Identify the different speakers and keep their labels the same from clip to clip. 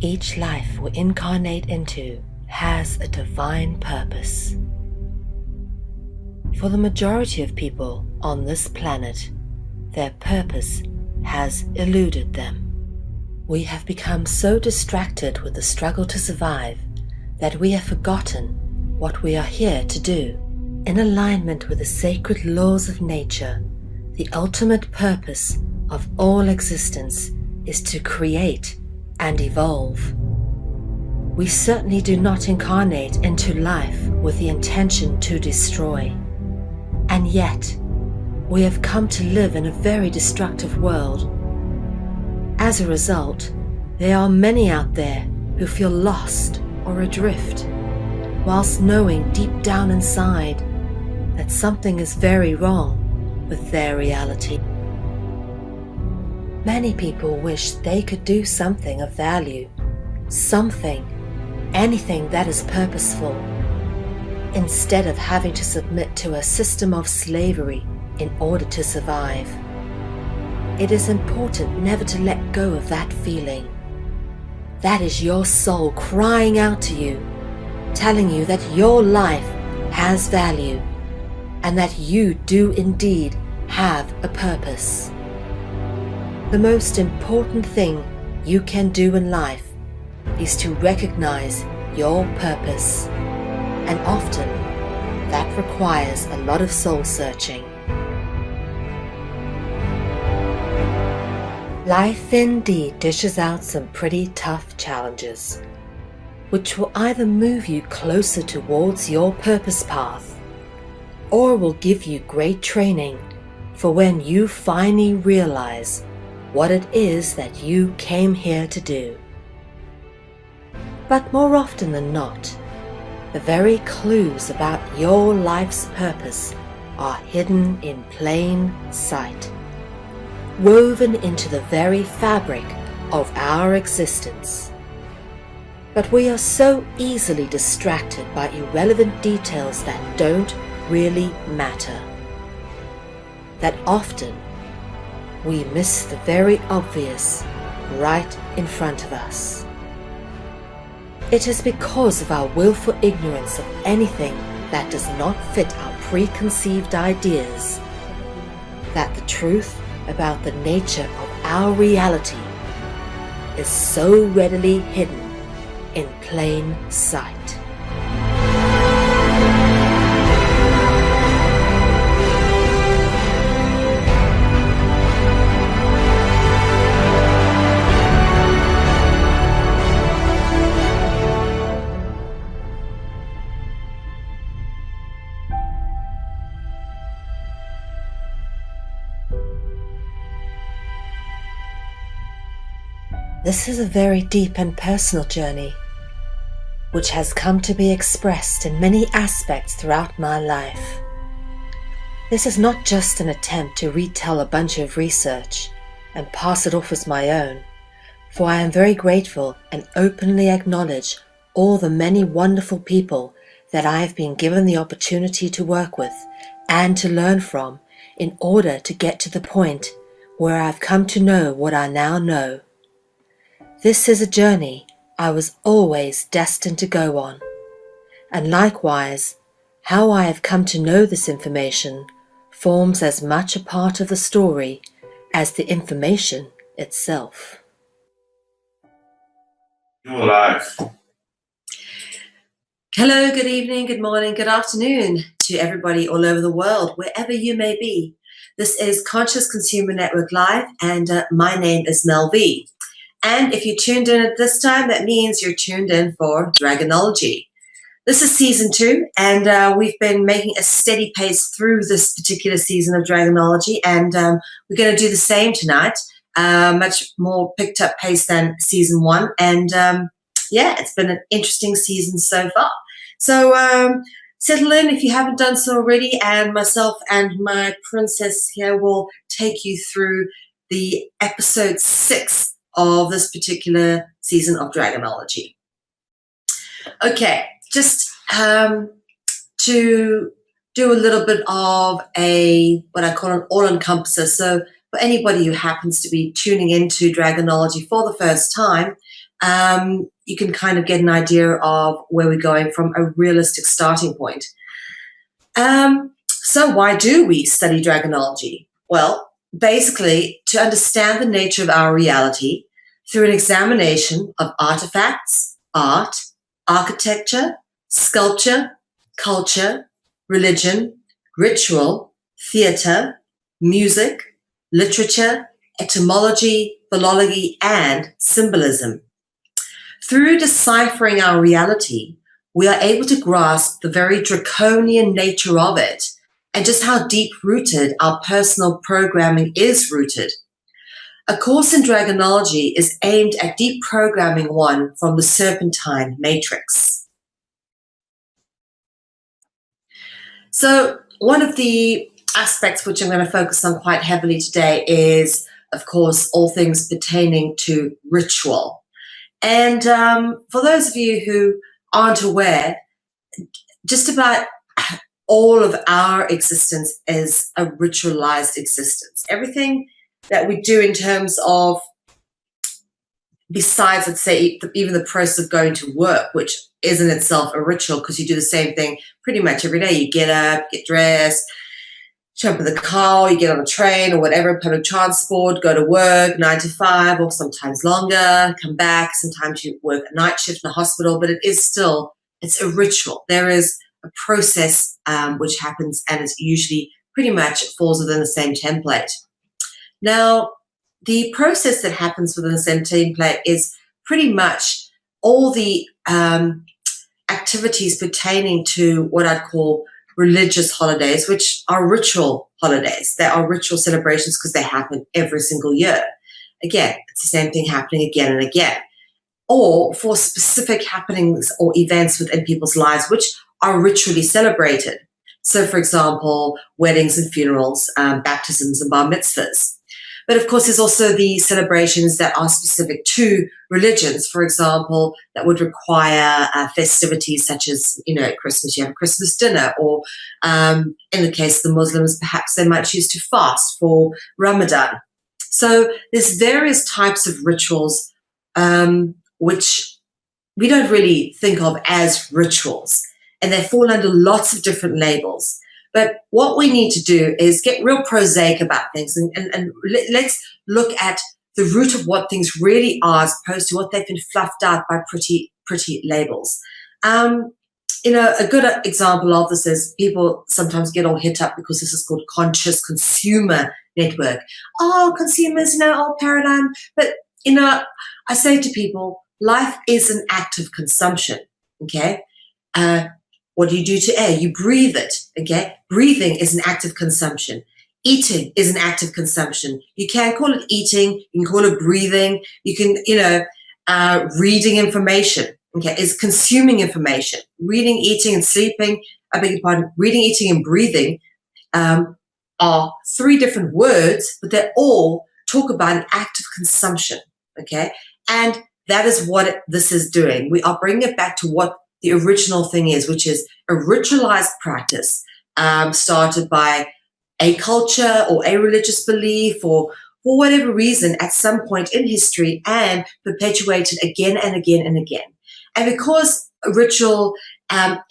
Speaker 1: Each life we incarnate into has a divine purpose. For the majority of people on this planet, their purpose has eluded them. We have become so distracted with the struggle to survive that we have forgotten what we are here to do. In alignment with the sacred laws of nature, the ultimate purpose of all existence is to create and evolve. We certainly do not incarnate into life with the intention to destroy. And yet, we have come to live in a very destructive world. As a result, there are many out there who feel lost or adrift, whilst knowing deep down inside that something is very wrong with their reality. Many people wish they could do something of value, anything that is purposeful, instead of having to submit to a system of slavery in order to survive. It is important never to let go of that feeling. That is your soul crying out to you, telling you that your life has value and that you do indeed have a purpose. The most important thing you can do in life is to recognize your purpose, and often that requires a lot of soul searching. Life indeed dishes out some pretty tough challenges, which will either move you closer towards your purpose path, or will give you great training for when you finally realize what it is that you came here to do. But more often than not, the very clues about your life's purpose are hidden in plain sight, woven into the very fabric of our existence. But we are so easily distracted by irrelevant details that don't really matter, that often we miss the very obvious right in front of us. It is because of our willful ignorance of anything that does not fit our preconceived ideas that the truth about the nature of our reality is so readily hidden in plain sight. This is a very deep and personal journey, which has come to be expressed in many aspects throughout my life. This is not just an attempt to retell a bunch of research and pass it off as my own, for I am very grateful and openly acknowledge all the many wonderful people that I have been given the opportunity to work with and to learn from in order to get to the point where I've come to know what I now know. This is a journey I was always destined to go on, and likewise, how I have come to know this information forms as much a part of the story as the information itself.
Speaker 2: You're live.
Speaker 1: Hello, good evening, good morning, good afternoon to everybody all over the world, wherever you may be. This is Conscious Consumer Network Live, and my name is Mel V. And if you tuned in at this time, that means you're tuned in for Dragonology. This is season 2, and we've been making a steady pace through this particular season of Dragonology, and we're going to do the same tonight, much more picked up pace than season 1. And yeah, it's been an interesting season so far. So settle in if you haven't done so already, and myself and my princess here will take you through the episode 6 of this particular season of Dragonology. Okay, just to do a little bit of what I call an all-encompasser. So for anybody who happens to be tuning into Dragonology for the first time,
Speaker 2: you can kind of get an idea of where we're going from a realistic starting point. So why do we study Dragonology? Well, basically to understand the nature of our reality through an examination of artifacts, art, architecture, sculpture, culture, religion, ritual, theatre, music, literature, etymology, philology, and symbolism. Through deciphering our reality, we are able to grasp the very draconian nature of it and just how deep-rooted our personal programming is rooted. A course in Dragonology is aimed at deprogramming one from the serpentine matrix. So one of the aspects which I'm going to focus on quite heavily today is, of course, all things pertaining to ritual. And for those of you who aren't aware, just about all of our existence is a ritualized existence. Everything that we do in terms of, besides, let's say, even the process of going to work, which is in itself a ritual because you do the same thing pretty much every day. You get up, get dressed, jump in the car, you get on a train or whatever, public transport, go to work, 9 to 5 or sometimes longer, come back. Sometimes you work a night shift in the hospital, but it is still, it's a ritual. There is a process which happens, and it's usually pretty much falls within the same template. Now, the process that happens within the same template is pretty much all the activities pertaining to what I'd call religious holidays, which are ritual holidays. They are ritual celebrations because they happen every single year. Again, it's the same thing happening again and again. Or for specific happenings or events within people's lives which are ritually celebrated. So, for example, weddings and funerals, baptisms and bar mitzvahs. But of course, there's also the celebrations that are specific to religions. For example, that would require festivities such as, at Christmas, you have a Christmas dinner, or in the case of the Muslims, perhaps they might choose to fast for Ramadan. So there's various types of rituals which we don't really think of as rituals, and they fall under lots of different labels. But what we need to do is get real prosaic about things and let's look at the root of what things really are as opposed to what they've been fluffed out by pretty labels. A good example of this is people sometimes get all hit up because this is called conscious consumer network. Oh, consumers, old paradigm. But, I say to people, life is an act of consumption, okay? What do you do to air? You breathe it, okay? Breathing is an act of consumption. Eating is an act of consumption. You can call it eating, you can call it breathing, you can, reading information, okay, is consuming information. Reading, eating, and sleeping, I beg your pardon, reading, eating, and breathing are 3 different words, but they all talk about an act of consumption, okay? And that is what this is doing. We are bringing it back to what the original thing is, which is a ritualized practice started by a culture or a religious belief or for whatever reason at some point in history and perpetuated again and again and again. And because a ritual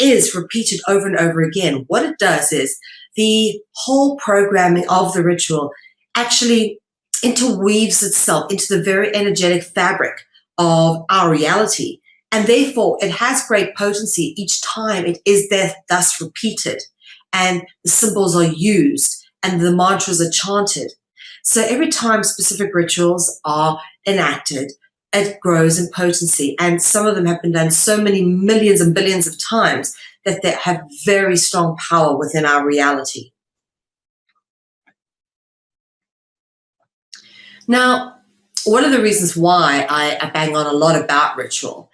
Speaker 2: is repeated over and over again, what it does is the whole programming of the ritual actually interweaves itself into the very energetic fabric of our reality. And therefore, it has great potency each time it is thus repeated. And the symbols are used and the mantras are chanted. So every time specific rituals are enacted, it grows in potency. And some of them have been done so many millions and billions of times that they have very strong power within our reality. Now, one of the reasons why I bang on a lot about ritual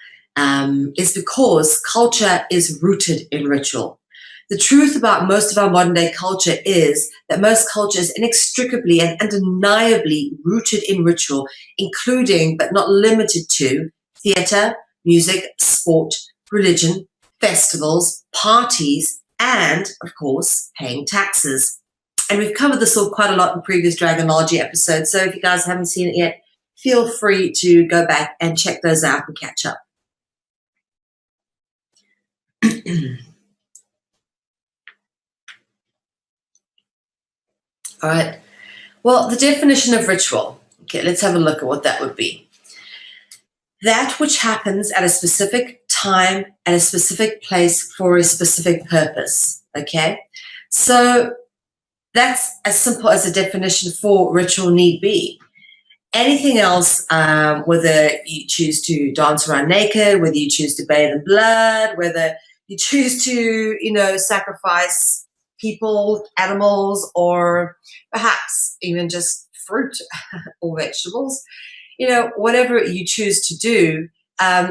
Speaker 2: is because culture is rooted in ritual. The truth about most of our modern day culture is that most culture is inextricably and undeniably rooted in ritual, including but not limited to theatre, music, sport, religion, festivals, parties, and, of course, paying taxes. And we've covered this all quite a lot in previous Dragonology episodes, so if you guys haven't seen it yet, feel free to go back and check those out and catch up. All right. Well, the definition of ritual. Okay, let's have a look at what that would be. That which happens at a specific time, at a specific place, for a specific purpose. Okay? So that's as simple as a definition for ritual need be. Anything else, whether you choose to dance around naked, whether you choose to bathe in blood, whether you choose to, sacrifice people, animals, or perhaps even just fruit or vegetables, whatever you choose to do,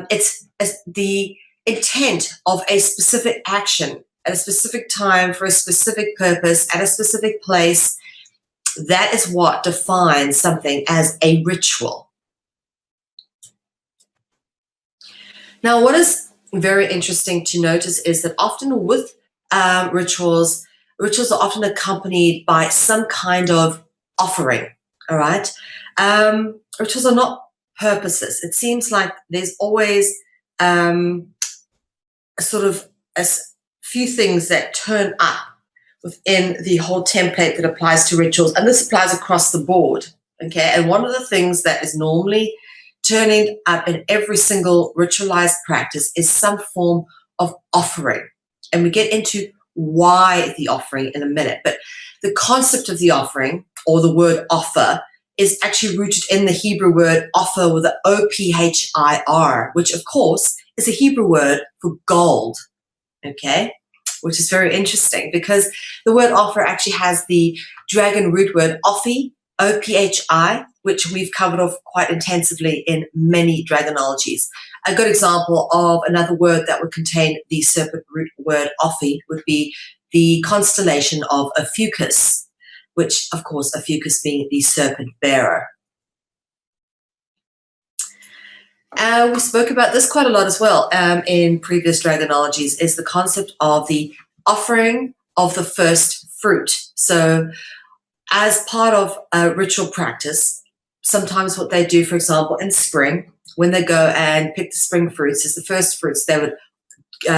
Speaker 2: it's the intent of a specific action at a specific time for a specific purpose at a specific place. That is what defines something as a ritual. Now, what is very interesting to notice is that often with rituals are often accompanied by some kind of offering, all right? Rituals are not purposes. It seems like there's always a few things that turn up within the whole template that applies to rituals, and this applies across the board, okay? And one of the things that is normally turning up in every single ritualized practice is some form of offering. And we get into why the offering in a minute, but the concept of the offering, or the word offer, is actually rooted in the Hebrew word offer with an O-P-H-I-R, which of course is a Hebrew word for gold, okay? Which is very interesting because the word offer actually has the dragon root word ophi, O-P-H-I, which we've covered off quite intensively in many dragonologies. A good example of another word that would contain the serpent root word ophi would be the constellation of Ophiuchus, which of course Ophiuchus being the serpent bearer. We spoke about this quite a lot as well in previous dragonologies, is the concept of the offering of the first fruit. So as part of a ritual practice, sometimes what they do, for example, in spring, when they go and pick the spring fruits, as the first fruits, they would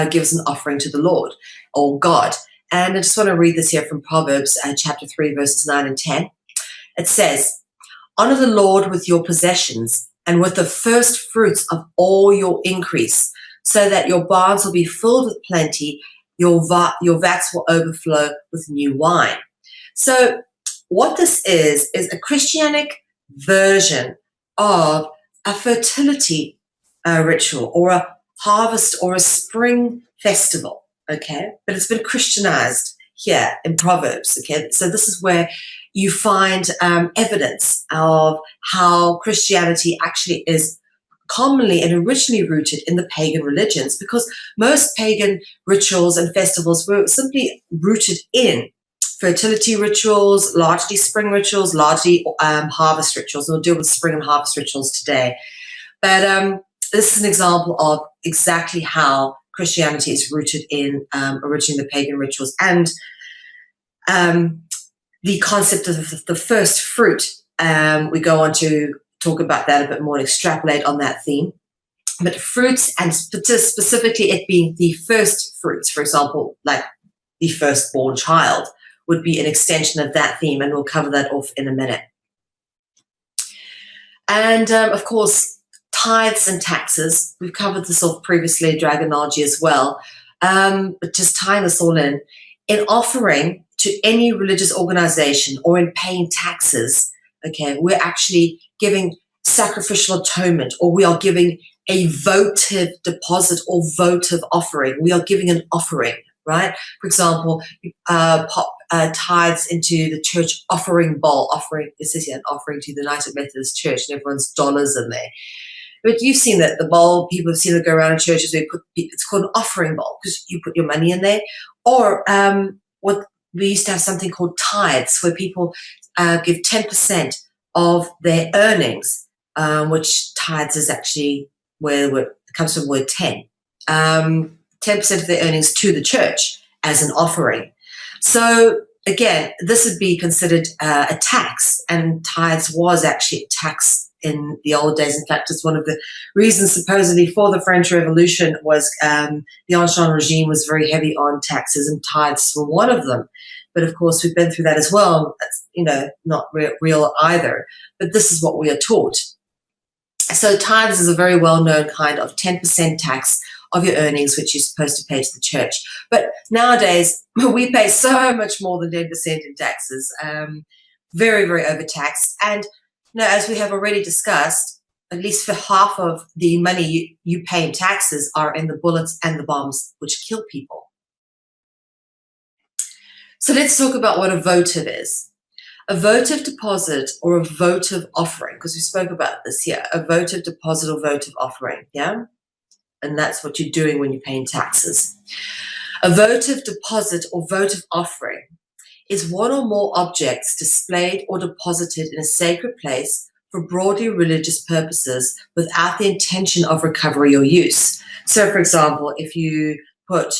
Speaker 2: give as an offering to the Lord or God. And I just want to read this here from Proverbs chapter 3, verses 9 and 10. It says, "Honor the Lord with your possessions and with the first fruits of all your increase, so that your barns will be filled with plenty, your vats will overflow with new wine." So what this is a Christianic version of a fertility ritual, or a harvest or a spring festival, okay? But it's been Christianized here in Proverbs, okay? So this is where you find evidence of how Christianity actually is commonly and originally rooted in the pagan religions, because most pagan rituals and festivals were simply rooted in fertility rituals, largely spring rituals, largely harvest rituals. And we'll deal with spring and harvest rituals today. But this is an example of exactly how Christianity is rooted in originally the pagan rituals. And the concept of the first fruit, we go on to talk about that a bit more and extrapolate on that theme. But fruits, and specifically it being the first fruits, for example, like the firstborn child, would be an extension of that theme, and we'll cover that off in a minute. And of course, tithes and taxes. We've covered this off previously in Dragonology as well, but just tying this all in offering to any religious organization or in paying taxes, okay, we're actually giving sacrificial atonement, or we are giving a votive deposit or votive offering. We are giving an offering, right? For example, pop tithes into the church offering bowl. It says here, an offering to the United Methodist Church, and everyone's dollars in there. But you've seen that the bowl, people have seen it go around in churches where it's called an offering bowl because you put your money in there. Or what we used to have something called tithes, where people give 10% of their earnings, which tithes is actually where it comes from the word 10. 10% of their earnings to the church as an offering. So again, this would be considered a tax, and tithes was actually a tax in the old days. In fact, it's one of the reasons supposedly for the French Revolution was the Ancien regime was very heavy on taxes, and tithes were one of them. But of course, we've been through that as well. That's, not real either. But this is what we are taught. So tithes is a very well-known kind of 10% tax of your earnings, which you're supposed to pay to the church. But nowadays, we pay so much more than 10% in taxes, very, very overtaxed. And as we have already discussed, at least for half of the money you pay in taxes are in the bullets and the bombs which kill people. So let's talk about what a votive is. A votive deposit or a votive offering, because we spoke about this here, a votive deposit or votive offering, yeah? And that's what you're doing when you're paying taxes. A votive deposit or votive offering is one or more objects displayed or deposited in a sacred place for broadly religious purposes without the intention of recovery or use. So, for example, if you put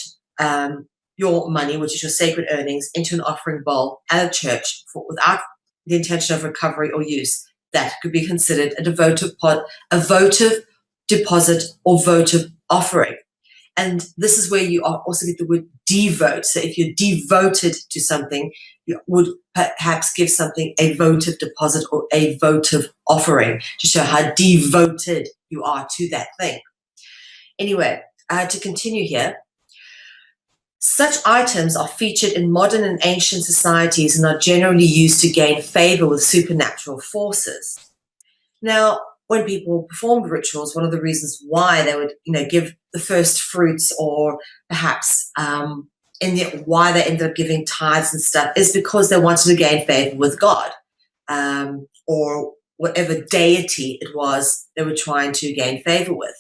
Speaker 2: your money, which is your sacred earnings, into an offering bowl at a church without the intention of recovery or use, that could be considered a votive deposit or votive offering. And this is where you also get the word devote. So if you're devoted to something, you would perhaps give something a votive deposit or a votive offering to show how devoted you are to that thing. Anyway, to continue here, such items are featured in modern and ancient societies and are generally used to gain favor with supernatural forces. Now, when people performed rituals, one of the reasons why they would, give the first fruits, or perhaps why they ended up giving tithes and stuff, is because they wanted to gain favor with God, or whatever deity it was they were trying to gain favor with.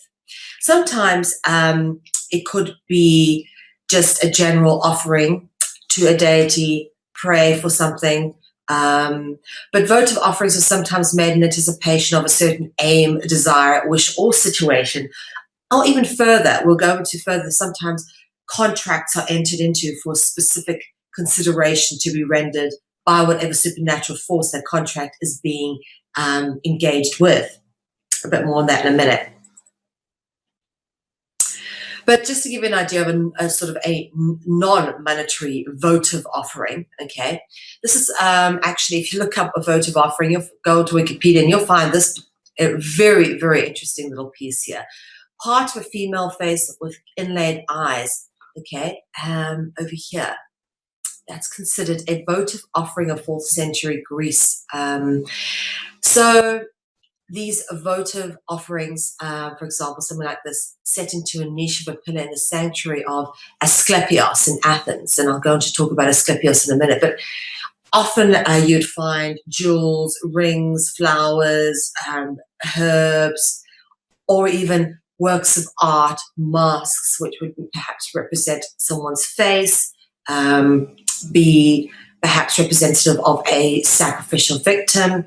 Speaker 2: Sometimes it could be just a general offering to a deity, pray for something. But votive offerings are sometimes made in anticipation of a certain aim, desire, wish, or situation. Or even further, we'll go into further, sometimes contracts are entered into for a specific consideration to be rendered by whatever supernatural force that contract is being engaged with. A bit more on that in a minute. But just to give you an idea of a sort of a non-monetary votive offering, okay, this is actually, if you look up a votive offering, you'll go to Wikipedia and you'll find this very, very interesting little piece here. Part of a female face with inlaid eyes, okay, over here. That's considered a votive offering of 4th century Greece. So these votive offerings, for example, something like this, set into a niche of a pillar in the sanctuary of Asclepios in Athens. And I'll go on to talk about Asclepios in a minute. But often you'd find jewels, rings, flowers, herbs, or even works of art, masks, which would perhaps represent someone's face, be perhaps representative of a sacrificial victim,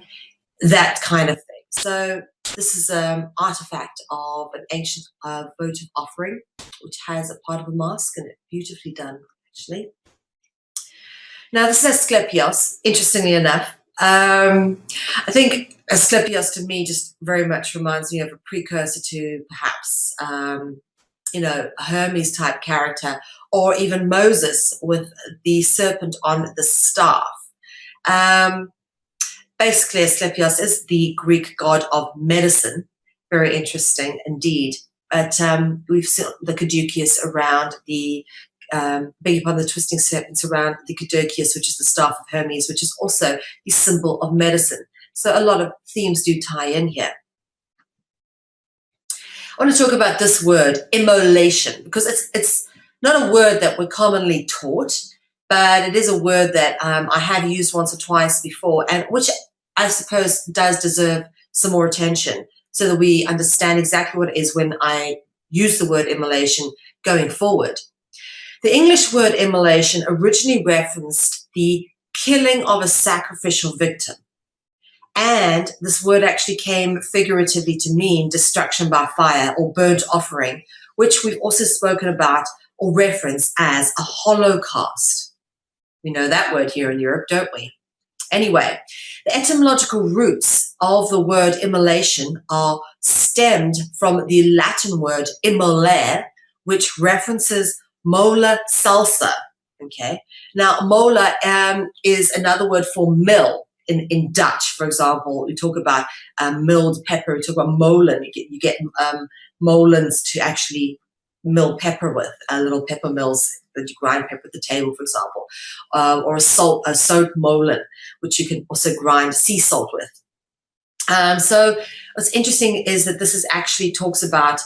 Speaker 2: that kind of thing. So this is an artifact of an ancient votive offering, which has a part of a mask in it. Beautifully done, actually. Now, this is Asclepios, interestingly enough. I think Asclepios, to me, just very much reminds me of a precursor to perhaps, a Hermes-type character, or even Moses with the serpent on the staff. Basically, Asclepios is the Greek god of medicine. Very interesting indeed. But we've seen the caduceus around the, the twisting serpents around the caduceus, which is the staff of Hermes, which is also the symbol of medicine. So a lot of themes do tie in here. I want to talk about this word, immolation, because it's not a word that we're commonly taught, but it is a word that I have used once or twice before, and which I suppose does deserve some more attention so that we understand exactly what it is when I use the word immolation going forward. The English word immolation originally referenced the killing of a sacrificial victim. And this word actually came figuratively to mean destruction by fire or burnt offering, which we've also spoken about or referenced as a holocaust. We know that word here in Europe, don't we? Anyway, the etymological roots of the word immolation are stemmed from the Latin word immolare, which references mola salsa. Okay. Now, mola is another word for mill in Dutch, for example. We talk about milled pepper. We talk about molen. You get molens to actually mill pepper with, little pepper mills that you grind pepper at the table, for example, or a soap molen, which you can also grind sea salt with. So what's interesting is that this is actually talks about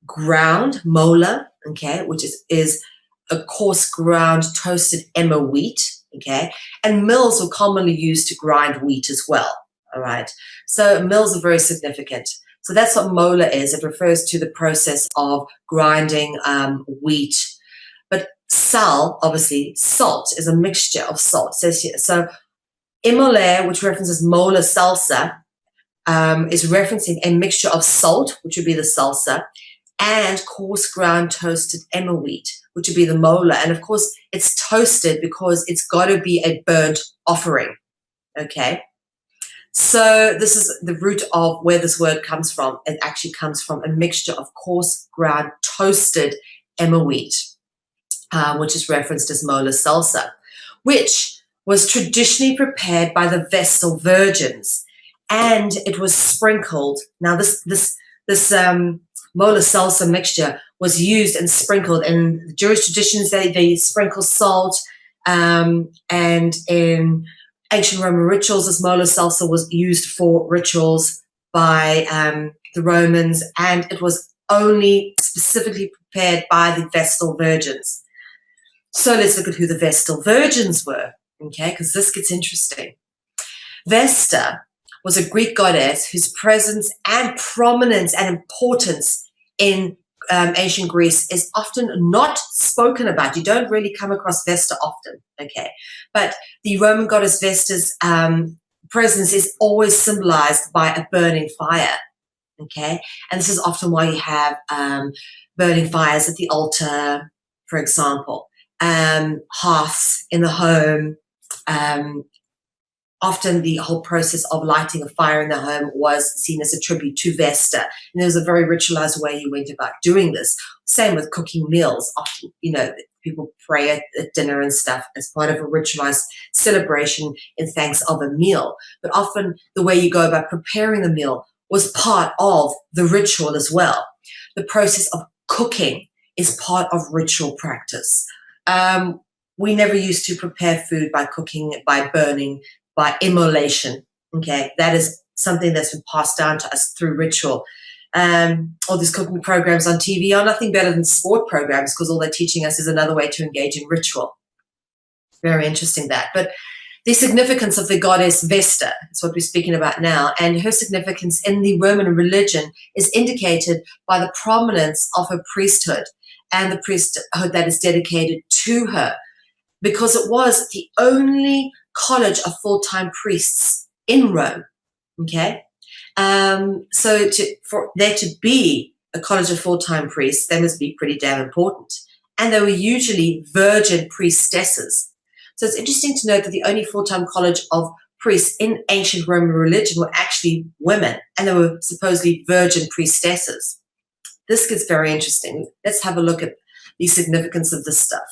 Speaker 2: ground mola, okay, which is a coarse ground toasted emmer wheat, okay, and mills are commonly used to grind wheat as well. All right, so mills are very significant. So that's what mola is. It refers to the process of grinding wheat. But sal, obviously, salt is a mixture of salt. So immolare, which references mola salsa, is referencing a mixture of salt, which would be the salsa, and coarse ground toasted emmer wheat, which would be the mola. And of course, it's toasted because it's got to be a burnt offering. Okay. So this is the root of where this word comes from. It actually comes from a mixture of coarse ground toasted emmer wheat, which is referenced as mola salsa, which was traditionally prepared by the Vestal virgins, and it was sprinkled. Now this mola salsa mixture was used and sprinkled in the Jewish traditions. They sprinkle salt, and in ancient Roman rituals, this mola salsa was used for rituals by the Romans, and it was only specifically prepared by the Vestal virgins. So let's look at who the Vestal virgins were, okay, because this gets interesting. Vesta was a Greek goddess whose presence and prominence and importance in ancient Greece is often not spoken about. You don't really come across Vesta often, okay? But the Roman goddess Vesta's presence is always symbolized by a burning fire, okay? And this is often why you have burning fires at the altar, for example, hearths in the home. Often the whole process of lighting a fire in the home was seen as a tribute to Vesta. And there was a very ritualized way you went about doing this. Same with cooking meals. Often, people pray at dinner and stuff as part of a ritualized celebration in thanks of a meal. But often the way you go about preparing the meal was part of the ritual as well. The process of cooking is part of ritual practice. We never used to prepare food by cooking, by burning, by immolation, okay? That is something that's been passed down to us through ritual. All these cooking programs on TV are nothing better than sport programs because all they're teaching us is another way to engage in ritual. Very interesting that. But the significance of the goddess Vesta is what we're speaking about now, and her significance in the Roman religion is indicated by the prominence of her priesthood and the priesthood that is dedicated to her, because it was the only college of full-time priests in Rome, okay? So for there to be a college of full-time priests, they must be pretty damn important. And they were usually virgin priestesses. So it's interesting to note that the only full-time college of priests in ancient Roman religion were actually women, and they were supposedly virgin priestesses. This gets very interesting. Let's have a look at the significance of this stuff.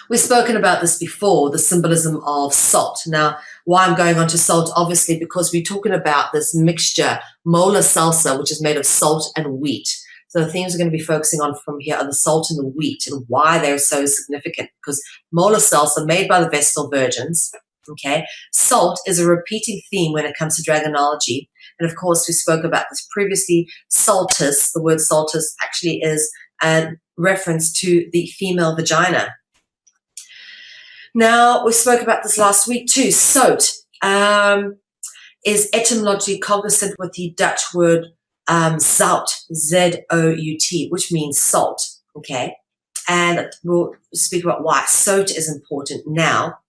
Speaker 2: We've spoken about this before, the symbolism of salt. Now, why I'm going on to salt, obviously, because we're talking about this mixture, mola salsa, which is made of salt and wheat. So the themes we're going to be focusing on from here are the salt and the wheat and why they're so significant. Because mola salsa, made by the Vestal virgins, okay, salt is a repeating theme when it comes to dragonology. And of course, we spoke about this previously. Saltus, the word saltus actually is a reference to the female vagina. Now, we spoke about this last week too. Soot is etymologically cognizant with the Dutch word zout, Z-O-U-T, which means salt, okay? And we'll speak about why soot is important now.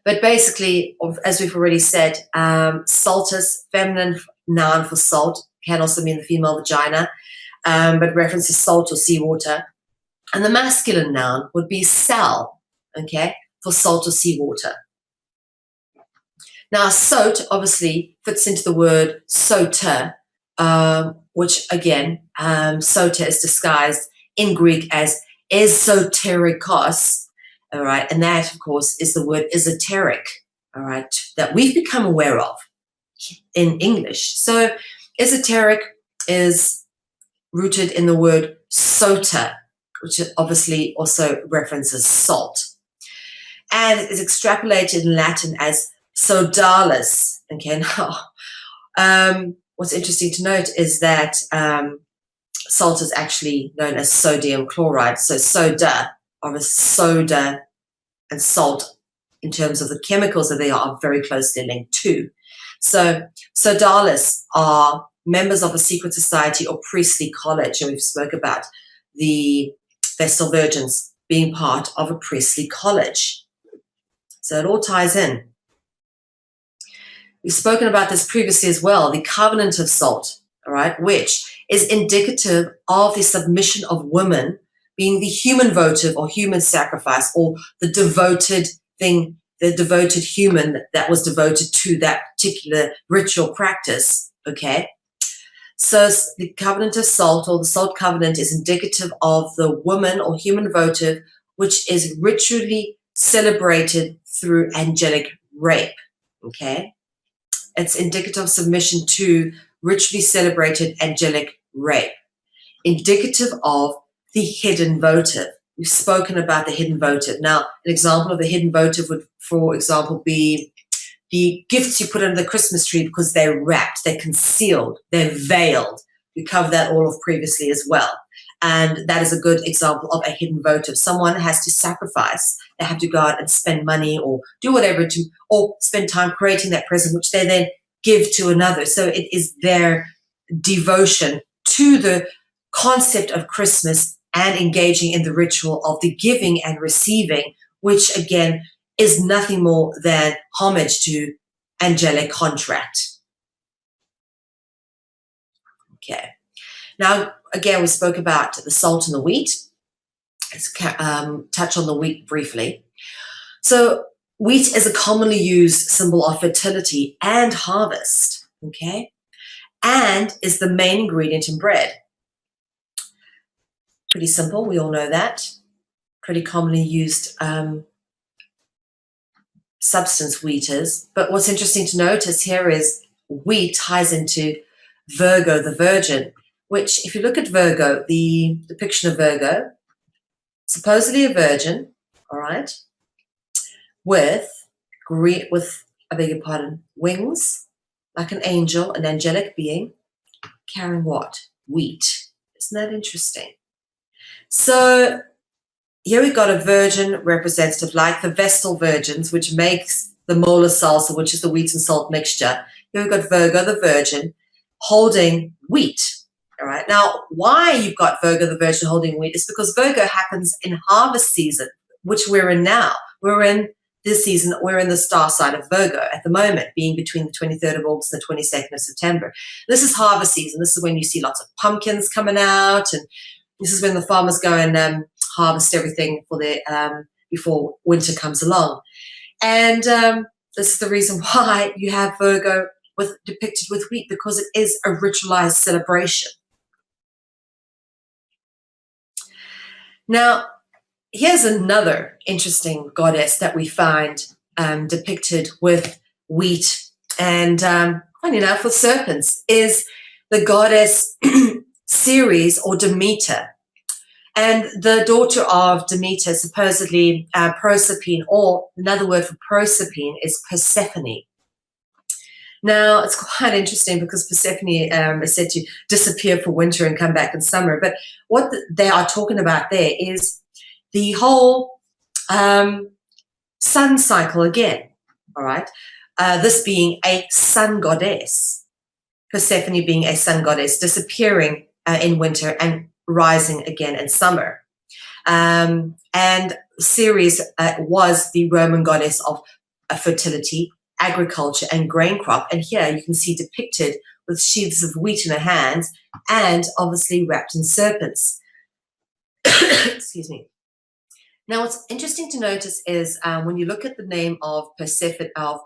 Speaker 2: But basically, as we've already said, saltus, feminine noun for salt, can also mean the female vagina, but references salt or seawater. And the masculine noun would be sal, okay, for salt or seawater. Now, sot obviously fits into the word sota, which again, sota is disguised in Greek as esoterikos, all right, and that, of course, is the word esoteric, all right, that we've become aware of in English. So esoteric is rooted in the word sota, which obviously also references salt, and is extrapolated in Latin as sodalis. Okay, now what's interesting to note is that salt is actually known as sodium chloride. So soda, or a soda, and salt, in terms of the chemicals that they are very closely linked to. So sodalis are members of a secret society or priestly college, and we've spoke about the Vestal Virgins being part of a priestly college. So it all ties in. We've spoken about this previously as well, the covenant of salt, all right, which is indicative of the submission of women being the human votive or human sacrifice, or the devoted thing, the devoted human that was devoted to that particular ritual practice, okay? So the covenant of salt, or the salt covenant, is indicative of the woman or human votive, which is ritually celebrated through angelic rape, okay? It's indicative of submission to ritually celebrated angelic rape, indicative of the hidden votive. We've spoken about the hidden votive. Now, an example of the hidden votive would, for example, be the gifts you put under the Christmas tree, because they're wrapped, they're concealed, they're veiled. We covered that all of previously as well. And that is a good example of a hidden votive. Someone has to sacrifice. They have to go out and spend money or do whatever to, or spend time creating that present, which they then give to another. So it is their devotion to the concept of Christmas and engaging in the ritual of the giving and receiving, which again is nothing more than homage to angelic contract. Okay. Now, again, we spoke about the salt and the wheat. Let's touch on the wheat briefly. So wheat is a commonly used symbol of fertility and harvest, okay, and is the main ingredient in bread. Pretty simple, we all know that. Pretty commonly used substance wheat is. But what's interesting to notice here is wheat ties into Virgo, the Virgin, which, if you look at Virgo, the depiction of Virgo, supposedly a virgin, all right, with, I beg your pardon, wings, like an angel, an angelic being, carrying what? Wheat. Isn't that interesting? So here we've got a virgin representative, like the Vestal Virgins, which makes the molar salsa, which is the wheat and salt mixture. Here we've got Virgo, the Virgin, holding wheat. All right. Now, why you've got Virgo, the Virgin, holding wheat is because Virgo happens in harvest season, which we're in now. We're in this season. We're in the star sign of Virgo at the moment, being between the 23rd of August and the 22nd of September. This is harvest season. This is when you see lots of pumpkins coming out, and this is when the farmers go and harvest everything for their before winter comes along. And this is the reason why you have Virgo depicted with wheat, because it is a ritualized celebration. Now, here's another interesting goddess that we find depicted with wheat and, funny enough, with serpents, is the goddess Ceres, or Demeter. And the daughter of Demeter, supposedly Proserpine, or another word for Proserpine is Persephone. Now, it's quite interesting because Persephone is said to disappear for winter and come back in summer. But what they are talking about there is the whole sun cycle again, all right? This being a sun goddess, Persephone being a sun goddess, disappearing in winter and rising again in summer. And Ceres was the Roman goddess of fertility, agriculture, and grain crop. And here you can see depicted with sheaves of wheat in her hands and obviously wrapped in serpents. Excuse me. Now, what's interesting to notice is when you look at the name of Persephone, of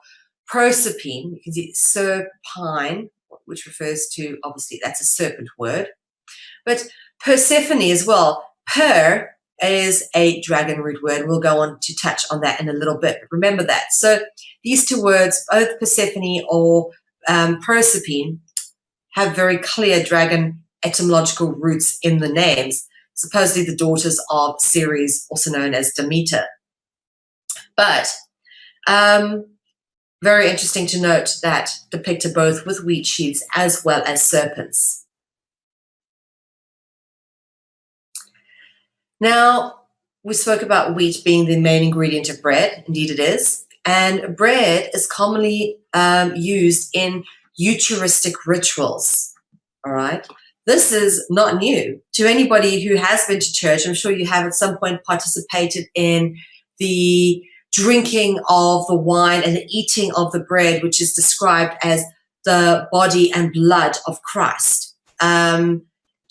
Speaker 2: Proserpine, you can see serpine, which refers to, obviously, that's a serpent word. But Persephone as well, per is a dragon root word. We'll go on to touch on that in a little bit. But remember that. So these two words, both Persephone or Proserpine, have very clear dragon etymological roots in the names, supposedly the daughters of Ceres, also known as Demeter. But very interesting to note that depicted both with wheat sheaves as well as serpents. Now, we spoke about wheat being the main ingredient of bread. Indeed it is. And bread is commonly used in Eucharistic rituals. All right. This is not new to anybody who has been to church. I'm sure you have at some point participated in the drinking of the wine and the eating of the bread, which is described as the body and blood of Christ.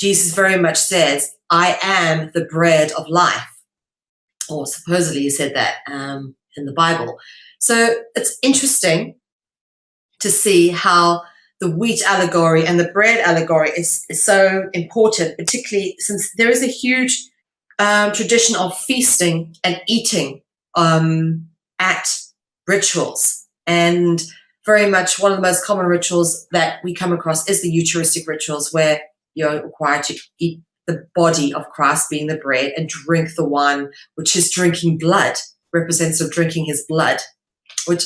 Speaker 2: Jesus very much says, I am the bread of life. Or supposedly he said that in the Bible. So it's interesting to see how the wheat allegory and the bread allegory is so important, particularly since there is a huge tradition of feasting and eating at rituals. And very much one of the most common rituals that we come across is the Eucharistic rituals, where you're required to eat the body of Christ, being the bread, and drink the wine, which is drinking blood, represents of drinking his blood, which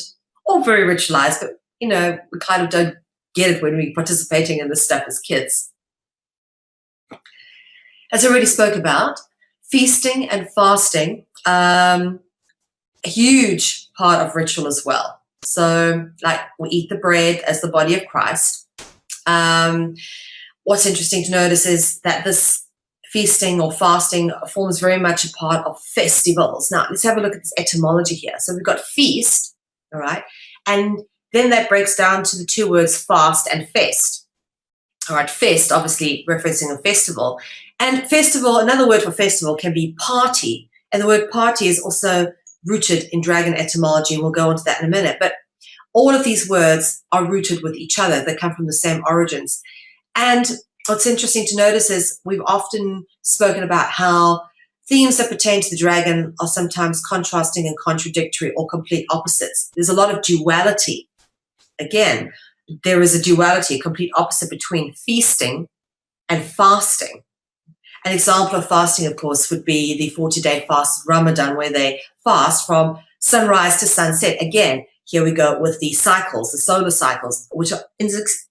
Speaker 2: all very ritualized, but, you know, we kind of don't get it when we're participating in this stuff as kids. As I already spoke about, feasting and fasting, a huge part of ritual as well. So, like, we eat the bread as the body of Christ. What's interesting to notice is that this feasting or fasting forms very much a part of festivals. Now, let's have a look at this etymology here. So we've got feast, all right, and then that breaks down to the two words fast and fest. All right, fest, obviously referencing a festival. And festival, another word for festival can be party. And the word party is also rooted in dragon etymology, and we'll go into that in a minute. But all of these words are rooted with each other. They come from the same origins. And what's interesting to notice is we've often spoken about how themes that pertain to the dragon are sometimes contrasting and contradictory or complete opposites. There's a lot of duality. Again, there is a duality, a complete opposite between feasting and fasting. An example of fasting, of course, would be the 40-day fast of Ramadan, where they fast from sunrise to sunset. Again, here we go with the cycles, the solar cycles, which are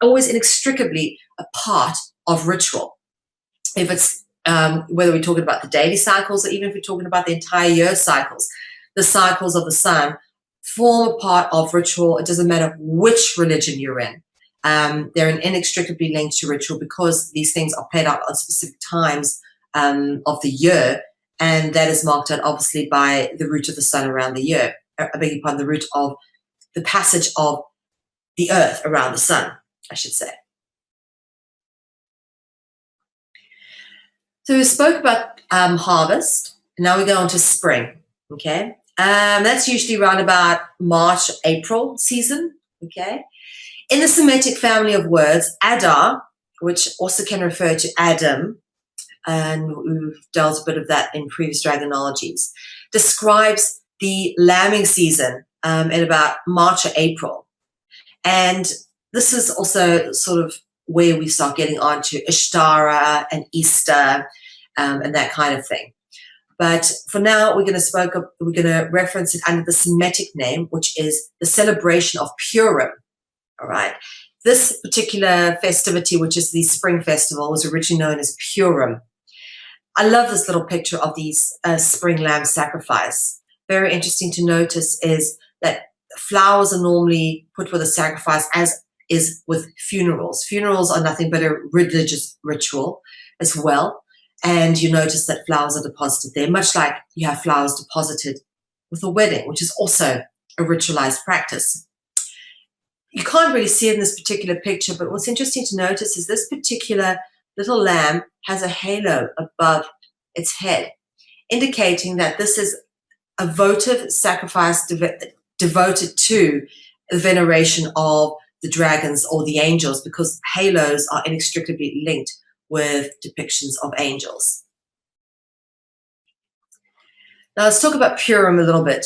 Speaker 2: always inextricably a part of ritual. If it's whether we're talking about the daily cycles or even if we're talking about the entire year cycles, the cycles of the sun form a part of ritual. It doesn't matter which religion you're in. They're inextricably linked to ritual because these things are played out at specific times of the year, and that is marked out obviously by the route of the sun around the year. I beg your pardon, the route of the passage of the earth around the sun, I should say. So we spoke about harvest. Now we go on to spring, okay? That's usually around about March, April season, okay? In the Semitic family of words, Adar, which also can refer to Adam, and we've dealt a bit of that in previous dragonologies, describes the lambing season in about March or April. And this is also sort of where we start getting on to Ishtara and Easter and that kind of thing. But for now, we're going to reference it under the Semitic name, which is the celebration of Purim. All right. This particular festivity, which is the spring festival, was originally known as Purim. I love this little picture of these spring lamb sacrifice. Very interesting to notice is that flowers are normally put with a sacrifice, as is with funerals. Funerals are nothing but a religious ritual as well. And you notice that flowers are deposited there, much like you have flowers deposited with a wedding, which is also a ritualized practice. You can't really see it in this particular picture, but what's interesting to notice is this particular little lamb has a halo above its head, indicating that this is a votive sacrifice devoted to the veneration of the dragons or the angels, because halos are inextricably linked with depictions of angels. Now let's talk about Purim a little bit.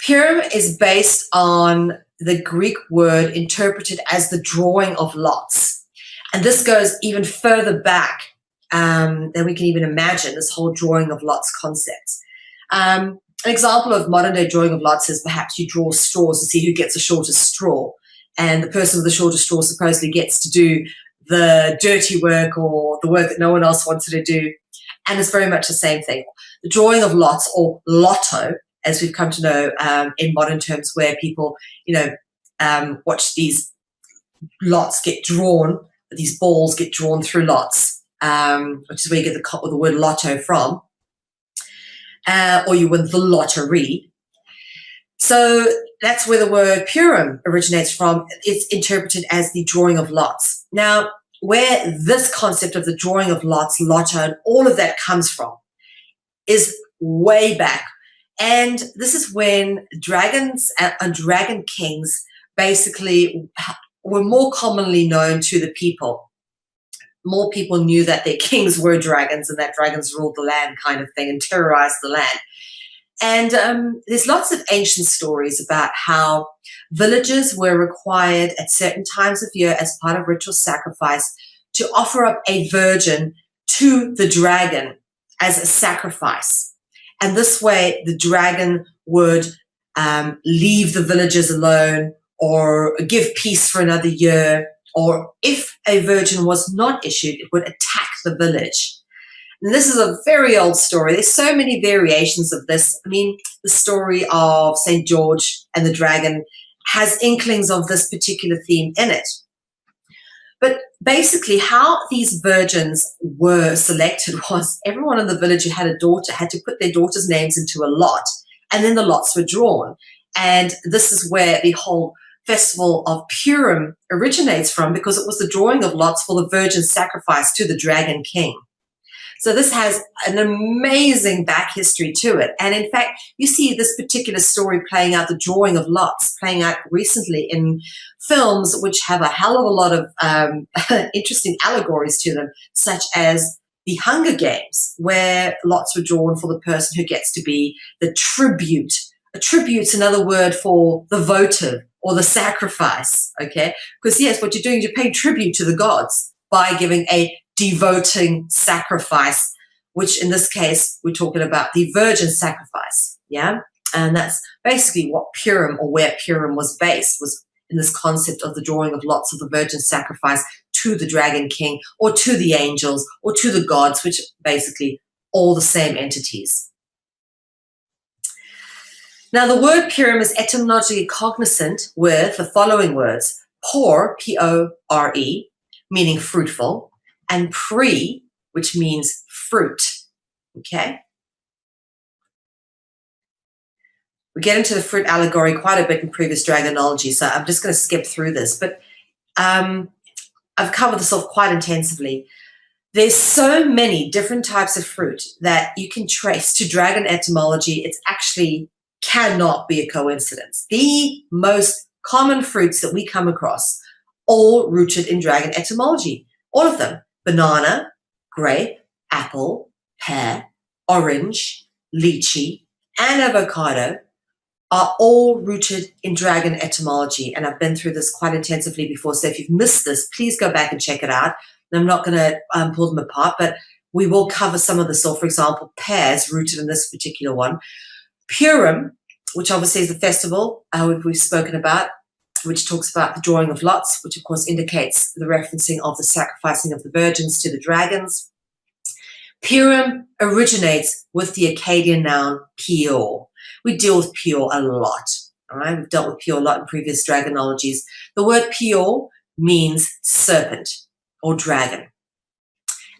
Speaker 2: Purim is based on the Greek word interpreted as the drawing of lots. And this goes even further back than we can even imagine, this whole drawing of lots concept. An example of modern day drawing of lots is perhaps you draw straws to see who gets the shortest straw. And the person with the shortest straw supposedly gets to do the dirty work or the work that no one else wants to do. And it's very much the same thing. The drawing of lots, or lotto, as we've come to know in modern terms, where people, watch these lots get drawn, these balls get drawn through lots, which is where you get the word lotto from, or you win the lottery. So that's where the word Purim originates from. It's interpreted as the drawing of lots. Now, where this concept of the drawing of lots, lotto, and all of that comes from is way back. And this is when dragons and dragon kings basically were more commonly known to the people. More people knew that their kings were dragons and that dragons ruled the land, kind of thing, and terrorized the land. And there's lots of ancient stories about how villagers were required at certain times of year as part of ritual sacrifice to offer up a virgin to the dragon as a sacrifice. And this way the dragon would leave the villagers alone or give peace for another year. Or if a virgin was not issued, it would attack the village. And this is a very old story. There's so many variations of this. I mean, the story of St. George and the dragon has inklings of this particular theme in it. But basically how these virgins were selected was everyone in the village who had a daughter had to put their daughter's names into a lot, and then the lots were drawn. And this is where the whole festival of Purim originates from, because it was the drawing of lots for the virgin sacrifice to the dragon king. So this has an amazing back history to it. And in fact, you see this particular story playing out, the drawing of lots, playing out recently in films which have a hell of a lot of interesting allegories to them, such as the Hunger Games, where lots were drawn for the person who gets to be the tribute. A tribute's another word for the votive or the sacrifice, okay? Because yes, what you're doing is you're paying tribute to the gods by giving a devoting sacrifice, which in this case, we're talking about the virgin sacrifice, yeah? And that's basically what Purim, or where Purim was based, was in this concept of the drawing of lots of the virgin sacrifice to the dragon king, or to the angels, or to the gods, which are basically all the same entities. Now, the word Purim is etymologically cognizant with the following words: por, P-O-R-E, meaning fruitful, and pre, which means fruit, okay? We get into the fruit allegory quite a bit in previous Dragonology, so I'm just going to skip through this, but I've covered this off quite intensively. There's so many different types of fruit that you can trace to dragon etymology. It's actually cannot be a coincidence. The most common fruits that we come across, all rooted in dragon etymology, all of them: banana, grape, apple, pear, orange, lychee, and avocado are all rooted in dragon etymology. And I've been through this quite intensively before, so if you've missed this, please go back and check it out. And I'm not going to pull them apart, but we will cover some of this. So, for example, pears rooted in this particular one. Purim, which obviously is the festival we've spoken about, which talks about the drawing of lots, which of course indicates the referencing of the sacrificing of the virgins to the dragons. Purim originates with the Akkadian noun Pior. We deal with Pior a lot, all right? We've dealt with Pior a lot in previous dragonologies. The word Pior means serpent or dragon.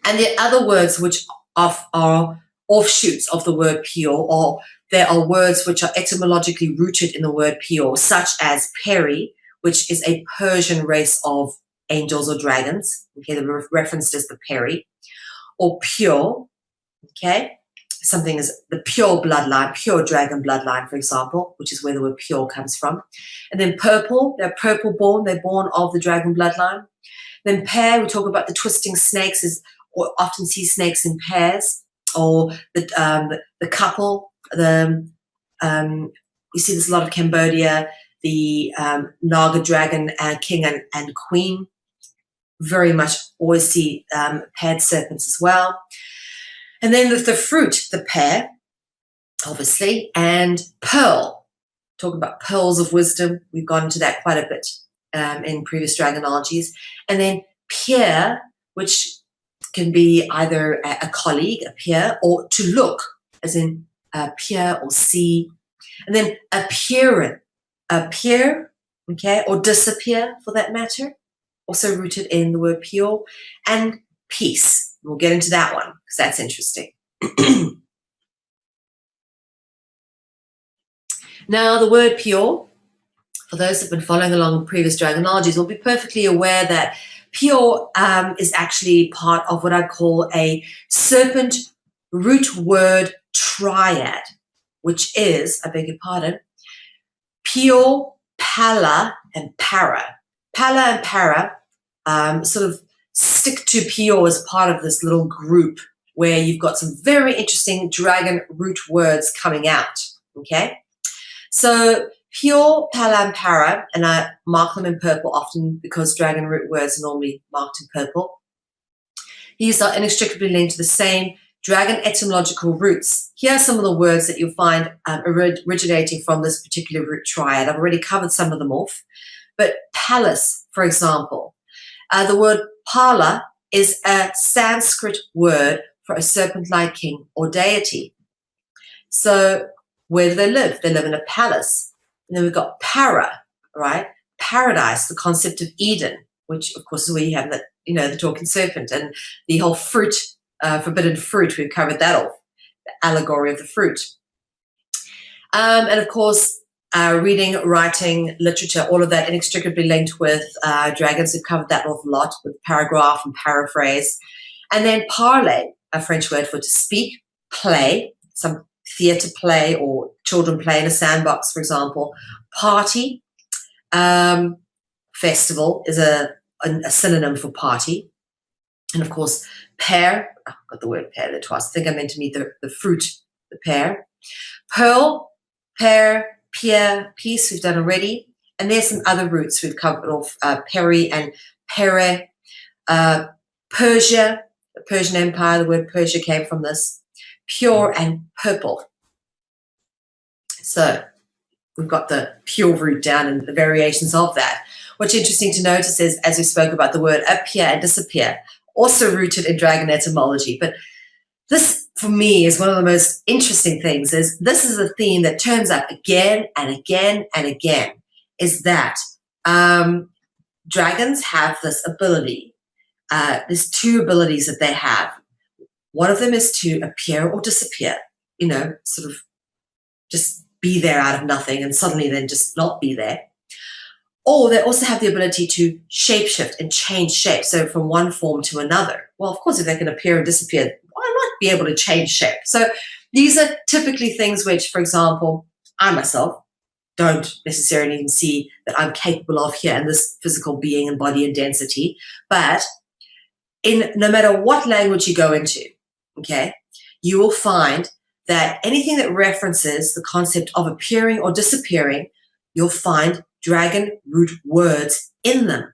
Speaker 2: And there are other words which are offshoots of the word Pior, or there are words which are etymologically rooted in the word Pior, such as Peri, which is a Persian race of angels or dragons. Okay, they're referenced as the Peri, or Pure. Okay, something is the pure bloodline, pure dragon bloodline, for example, which is where the word pure comes from. And then purple, they're purple born, they're born of the dragon bloodline. Then pair, we talk about the twisting snakes, or often see snakes in pairs, or the couple. You see this a lot of Cambodia, the Naga dragon king and queen. Very much always see paired serpents as well. And then the fruit, the pear, obviously, and pearl. Talking about pearls of wisdom. We've gone into that quite a bit in previous Dragonologies. And then peer, which can be either a colleague, a peer, or to look, as in peer or see. And then appear, okay, or disappear for that matter, also rooted in the word pure, and peace. We'll get into that one because that's interesting. Now, the word pure, for those that have been following along previous Dragonologies, will be perfectly aware that pure is actually part of what I call a serpent root word triad, which is, I beg your pardon, pure, pala, and para. Pala and para sort of stick to pure as part of this little group where you've got some very interesting dragon root words coming out, okay? So pure, pala, and para, and I mark them in purple often because dragon root words are normally marked in purple. These are inextricably linked to the same dragon etymological roots. Here are some of the words that you'll find originating from this particular root triad. I've already covered some of them off. But palace, for example, the word pala is a Sanskrit word for a serpent-like king or deity. So where do they live? They live in a palace. And then we've got para, right? Paradise, the concept of Eden, which of course is where you have the, the talking serpent and the whole fruit, forbidden fruit. We've covered that off, the allegory of the fruit. And of course, reading, writing, literature, all of that inextricably linked with dragons. We've covered that off a lot with paragraph and paraphrase. And then parler, a French word for to speak, play, some theatre play or children play in a sandbox, for example. Party, festival is a synonym for party. And of course, pear, I've got the word pear there twice. I think I meant to mean the fruit, the pear. Pearl, pear, peer, peace, we've done already. And there's some other roots we've covered off, peri and pere. Persia, the Persian Empire, the word Persia came from this. Pure and purple. So we've got the pure root down and the variations of that. What's interesting to notice is, as we spoke about the word appear and disappear, also rooted in dragon etymology. But this, for me, is one of the most interesting things. Is this is a theme that turns up again and again and again, is that dragons have this ability. There's two abilities that they have. One of them is to appear or disappear, sort of just be there out of nothing and suddenly then just not be there. Or they also have the ability to shapeshift and change shape, so from one form to another. Well, of course, if they can appear and disappear, why not be able to change shape? So these are typically things which, for example, I myself don't necessarily even see that I'm capable of here in this physical being and body and density. But no matter what language you go into, okay, you will find that anything that references the concept of appearing or disappearing, you'll find dragon root words in them.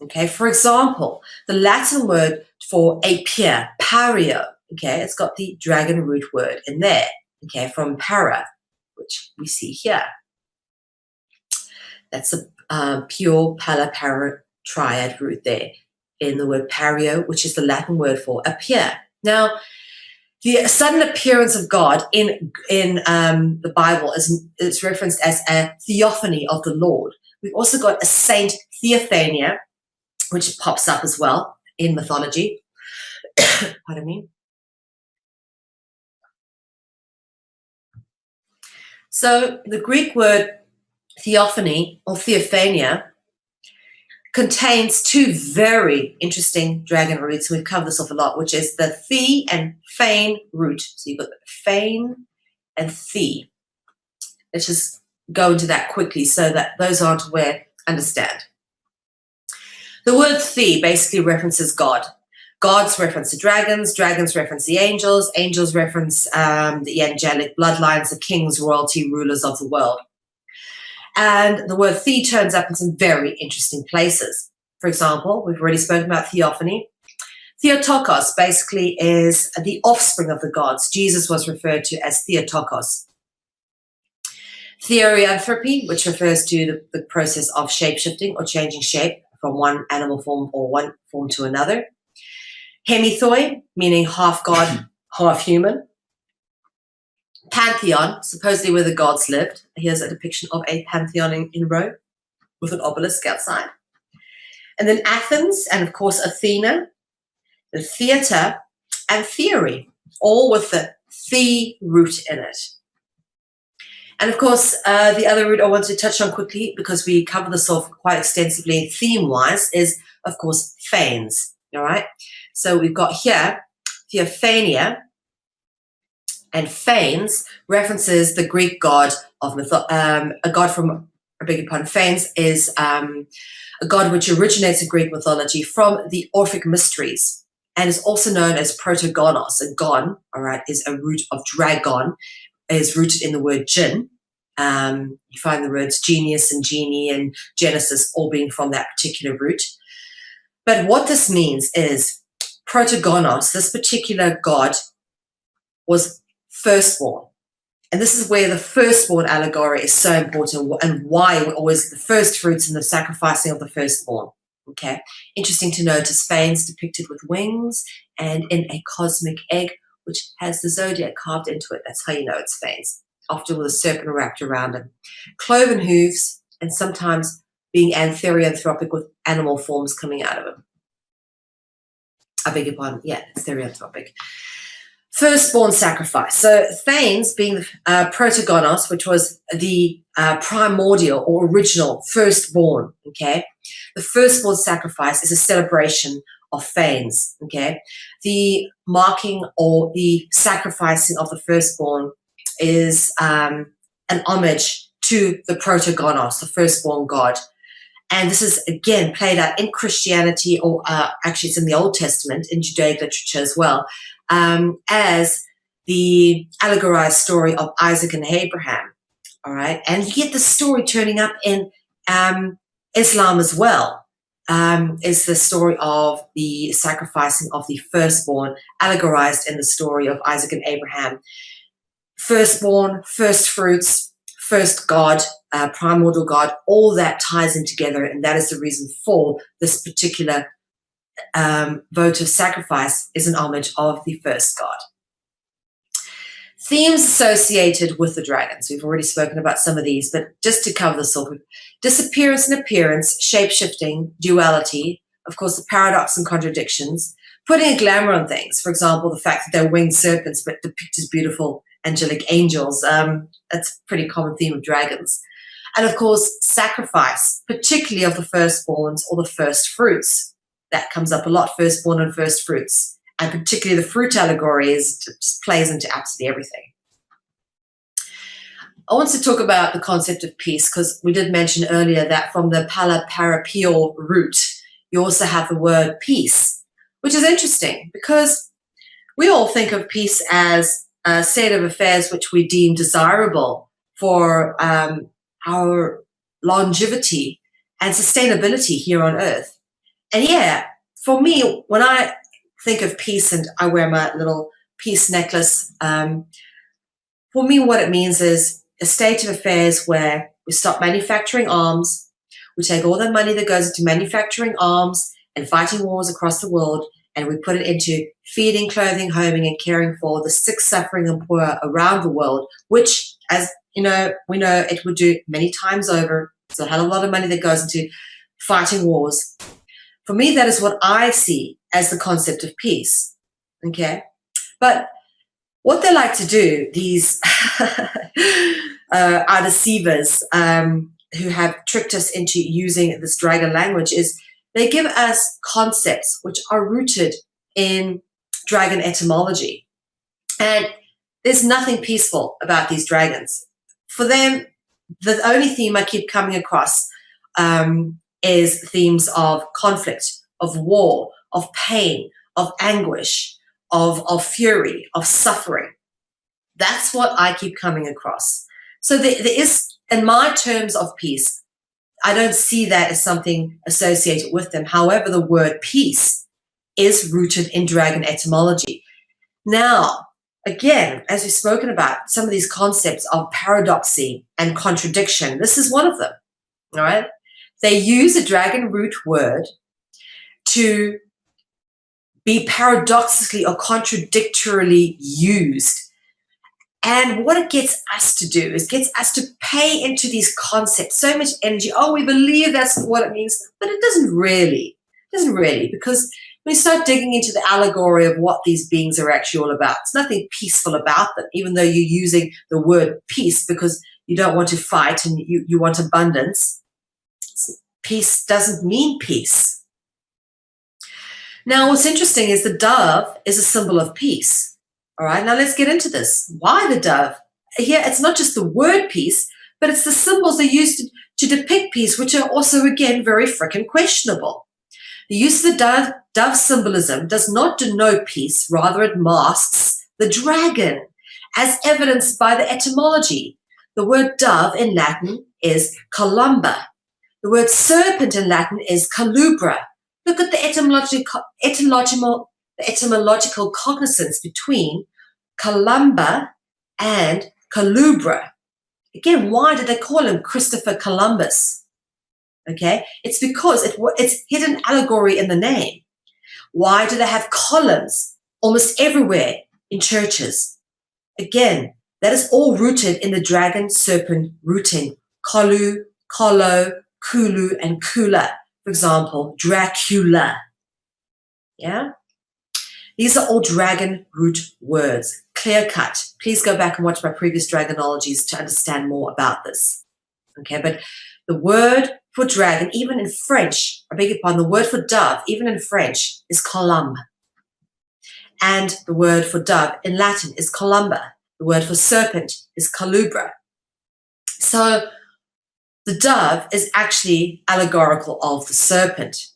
Speaker 2: Okay, for example, the Latin word for appear, pario, okay, it's got the dragon root word in there, okay, from para, which we see here. That's a pure pala para triad root there in the word pario, which is the Latin word for appear. Now, the sudden appearance of God in the Bible is referenced as a theophany of the Lord. We've also got a Saint Theophania, which pops up as well in mythology. Pardon me. So the Greek word theophany or theophania contains two very interesting dragon roots. We've covered this off a lot, which is the Thi and Fane root. So you've got the Fane and Thi. Let's just go into that quickly so that those aren't aware understand. The word Thi basically references God. Gods reference the dragons, dragons reference the angels, angels reference the angelic bloodlines, the kings, royalty, rulers of the world. And the word Thi turns up in some very interesting places. For example, we've already spoken about theophany. Theotokos basically is the offspring of the gods. Jesus was referred to as Theotokos. Theoreanthropy, which refers to the process of shape-shifting or changing shape from one animal form or one form to another. Hemithoi, meaning half god, half human. Pantheon, supposedly where the gods lived. Here's a depiction of a pantheon in Rome with an obelisk outside. And then Athens, and of course Athena, the theatre, and theory, all with the Thi root in it. And of course, the other root I want to touch on quickly, because we cover this off quite extensively theme-wise, is, of course, Phanes, all right? So we've got here Theophania, and Phanes references the Greek god of a god from, I beg your pardon, Phanes is a god which originates in Greek mythology from the Orphic Mysteries and is also known as protogonos. A gon, all right, is a root of dragon, is rooted in the word jinn. You find the words genius and genie and Genesis all being from that particular root. But what this means is protogonos, this particular god, was firstborn. And this is where the firstborn allegory is so important and why we're always the first fruits and the sacrificing of the firstborn. Okay, interesting to notice Phanes depicted with wings and in a cosmic egg, which has the zodiac carved into it. That's how you know it's Phanes, often with a serpent wrapped around him. Cloven hooves, and sometimes being antherianthropic with animal forms coming out of him. I beg your pardon, yeah, it's therianthropic. Firstborn sacrifice. So Phanes being the protogonos, which was the primordial or original firstborn, okay? The firstborn sacrifice is a celebration of Phanes, okay? The marking or the sacrificing of the firstborn is an homage to the protogonos, the firstborn god. And this is, again, played out in Christianity, or actually it's in the Old Testament, in Judaic literature as well, as the allegorized story of Isaac and Abraham, all right? And you get the story turning up in Islam as well, is the story of the sacrificing of the firstborn, allegorized in the story of Isaac and Abraham. Firstborn, first fruits, first God, primordial God, all that ties in together, and that is the reason for this particular votive sacrifice is an homage of the first God. Themes associated with the dragons. We've already spoken about some of these, but just to cover this off, disappearance and appearance, shape-shifting, duality, of course, the paradox and contradictions, putting a glamour on things. For example, the fact that they're winged serpents but depict as beautiful angelic angels. That's a pretty common theme of dragons. And of course, sacrifice, particularly of the firstborns or the first fruits. That comes up a lot, firstborn and first fruits. And particularly the fruit allegory just plays into absolutely everything. I want to talk about the concept of peace, because we did mention earlier that from the pala parapio root, you also have the word peace, which is interesting because we all think of peace as a state of affairs which we deem desirable for our longevity and sustainability here on earth. And yeah, for me, when I think of peace and I wear my little peace necklace, for me what it means is a state of affairs where we stop manufacturing arms, we take all the money that goes into manufacturing arms and fighting wars across the world, and we put it into feeding, clothing, homing, and caring for the sick, suffering, and poor around the world, which, as you know, we know it would do many times over. It's a hell of a lot of money that goes into fighting wars. For me, that is what I see as the concept of peace, okay? But what they like to do, these are deceivers who have tricked us into using this dragon language, is they give us concepts which are rooted in dragon etymology. And there's nothing peaceful about these dragons. For them, the only theme I keep coming across is themes of conflict, of war, of pain, of anguish, of fury, of suffering. That's what I keep coming across. So there is, in my terms of peace, I don't see that as something associated with them. However, the word peace is rooted in dragon etymology. Now, again, as we've spoken about, some of these concepts of paradoxy and contradiction, this is one of them, all right? They use a dragon root word to be paradoxically or contradictorily used. And what it gets us to do is gets us to pay into these concepts so much energy. Oh, we believe that's what it means, but it doesn't really. It doesn't really, because when you start digging into the allegory of what these beings are actually all about, it's nothing peaceful about them, even though you're using the word peace because you don't want to fight and you want abundance. Peace doesn't mean peace. Now, what's interesting is the dove is a symbol of peace. All right, now let's get into this. Why the dove? Here, it's not just the word peace, but it's the symbols they used to depict peace, which are also, again, very frickin' questionable. The use of the dove symbolism does not denote peace, rather it masks the dragon, as evidenced by the etymology. The word dove in Latin is columba. The word serpent in Latin is colubra. Look at the etymological cognizance between columba and colubra. Again, why did they call him Christopher Columbus? Okay, it's because it's hidden allegory in the name. Why do they have columns almost everywhere in churches? Again, that is all rooted in the dragon serpent rooting. Kolu, kolo, kulu, and kula. For example, Dracula. Yeah? These are all dragon root words, clear cut. Please go back and watch my previous dragonologies to understand more about this. Okay, but the word for dragon, even in French, I beg your pardon, the word for dove, even in French, is columbe. And the word for dove in Latin is columba. The word for serpent is colubra. So the dove is actually allegorical of the serpent,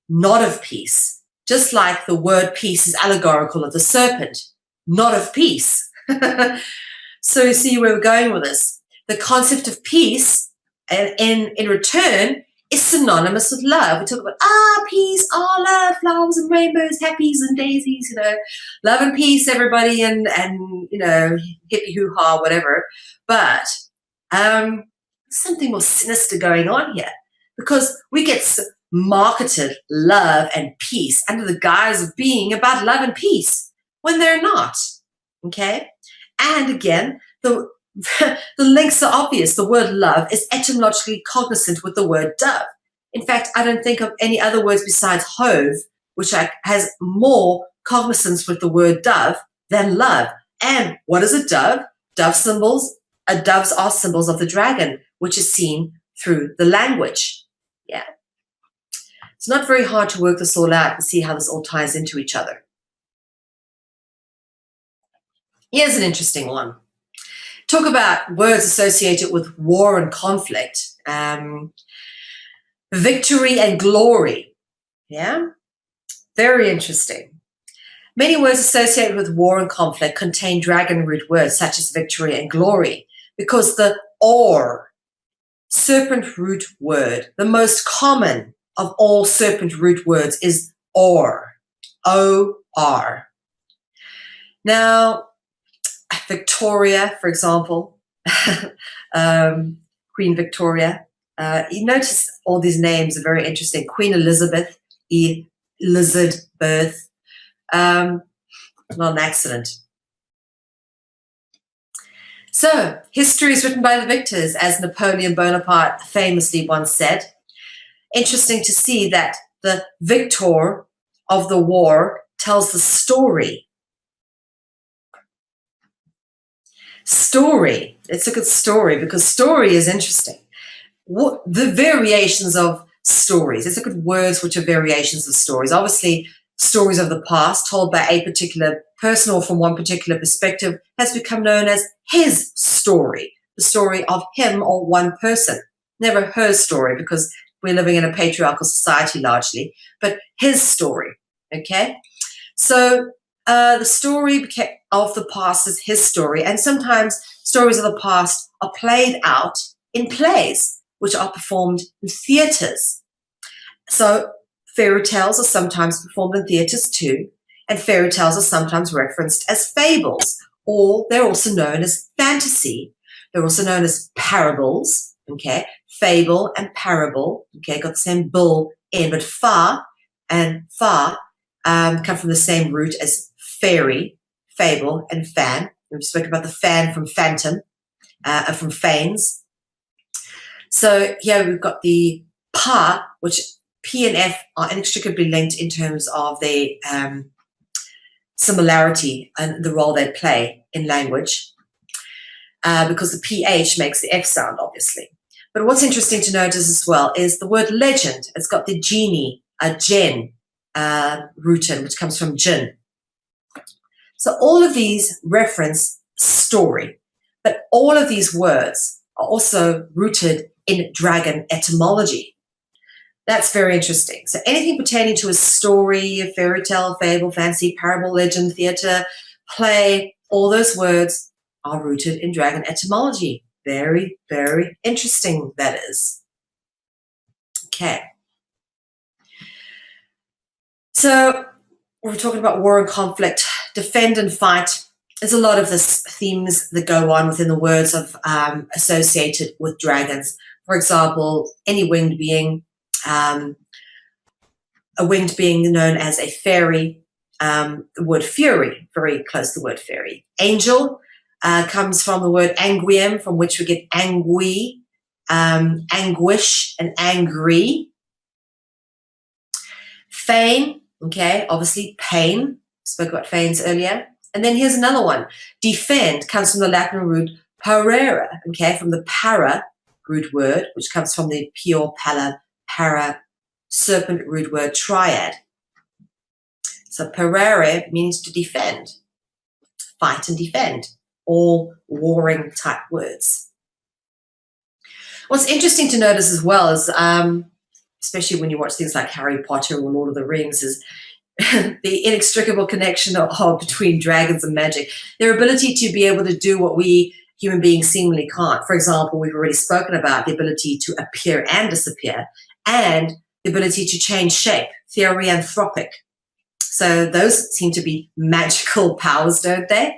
Speaker 2: not of peace. Just like the word peace is allegorical of the serpent, not of peace. So you see where we're going with this. The concept of peace in return is synonymous with love. We talk about, peace, love, flowers and rainbows, happies and daisies, love and peace, everybody, and hippie hoo-ha, whatever. But something more sinister going on here, because we get marketed love and peace under the guise of being about love and peace when they're not. Okay? And again, the links are obvious. The word love is etymologically cognizant with the word dove. In fact, I don't think of any other words besides hove, which has more cognizance with the word dove than love. And what is a dove? Doves are symbols of the dragon, which is seen through the language. Yeah. It's not very hard to work this all out and see how this all ties into each other. Here's an interesting one. Talk about words associated with war and conflict. Victory and glory. Yeah? Very interesting. Many words associated with war and conflict contain dragon root words such as victory and glory, because the or, serpent root word, the most common of all serpent root words is or, O-R. Now, Victoria, for example, Queen Victoria. You notice all these names are very interesting. Queen Elizabeth, Lizard Birth. Not an accident. So, history is written by the victors, as Napoleon Bonaparte famously once said. Interesting to see that the victor of the war tells the story. Story. Let's look at story, because story is interesting. The variations of stories. Let's look at words which are variations of stories. Obviously, stories of the past told by a particular person or from one particular perspective has become known as his story, the story of him or one person. Never her story, because we're living in a patriarchal society largely, but his story, okay? So the story of the past is his story, and sometimes stories of the past are played out in plays, which are performed in theatres. So fairy tales are sometimes performed in theatres too, and fairy tales are sometimes referenced as fables, or they're also known as fantasy. They're also known as parables, okay? Fable and parable, okay, got the same bull in, but fa and fa come from the same root as fairy, fable, and fan. We spoke about the fan from phantom, from fanes. So here we've got the pa, which P and F are inextricably linked in terms of their similarity and the role they play in language, because the PH makes the F sound, obviously. But what's interesting to notice as well is the word legend. It's got the genie, a gen, root in, which comes from jinn. So all of these reference story, but all of these words are also rooted in dragon etymology. That's very interesting. So anything pertaining to a story, a fairy tale, fable, fantasy, parable, legend, theatre, play, all those words are rooted in dragon etymology. Very, very interesting, that is. Okay. So we're talking about war and conflict, defend and fight. There's a lot of this themes that go on within the words of associated with dragons. For example, any winged being, a winged being known as a fairy, the word fury, very close to the word fairy. Angel comes from the word anguiem, from which we get angui, anguish, and angry. Fane, okay, obviously pain. Spoke about fanes earlier. And then here's another one. Defend comes from the Latin root parere, okay, from the para root word, which comes from the pure para serpent root word triad. So parere means to defend, fight and defend, all warring type words. What's interesting to notice as well is, especially when you watch things like Harry Potter or Lord of the Rings, is the inextricable connection between dragons and magic. Their ability to be able to do what we human beings seemingly can't. For example, we've already spoken about the ability to appear and disappear, and the ability to change shape, theoreanthropic. So those seem to be magical powers, don't they?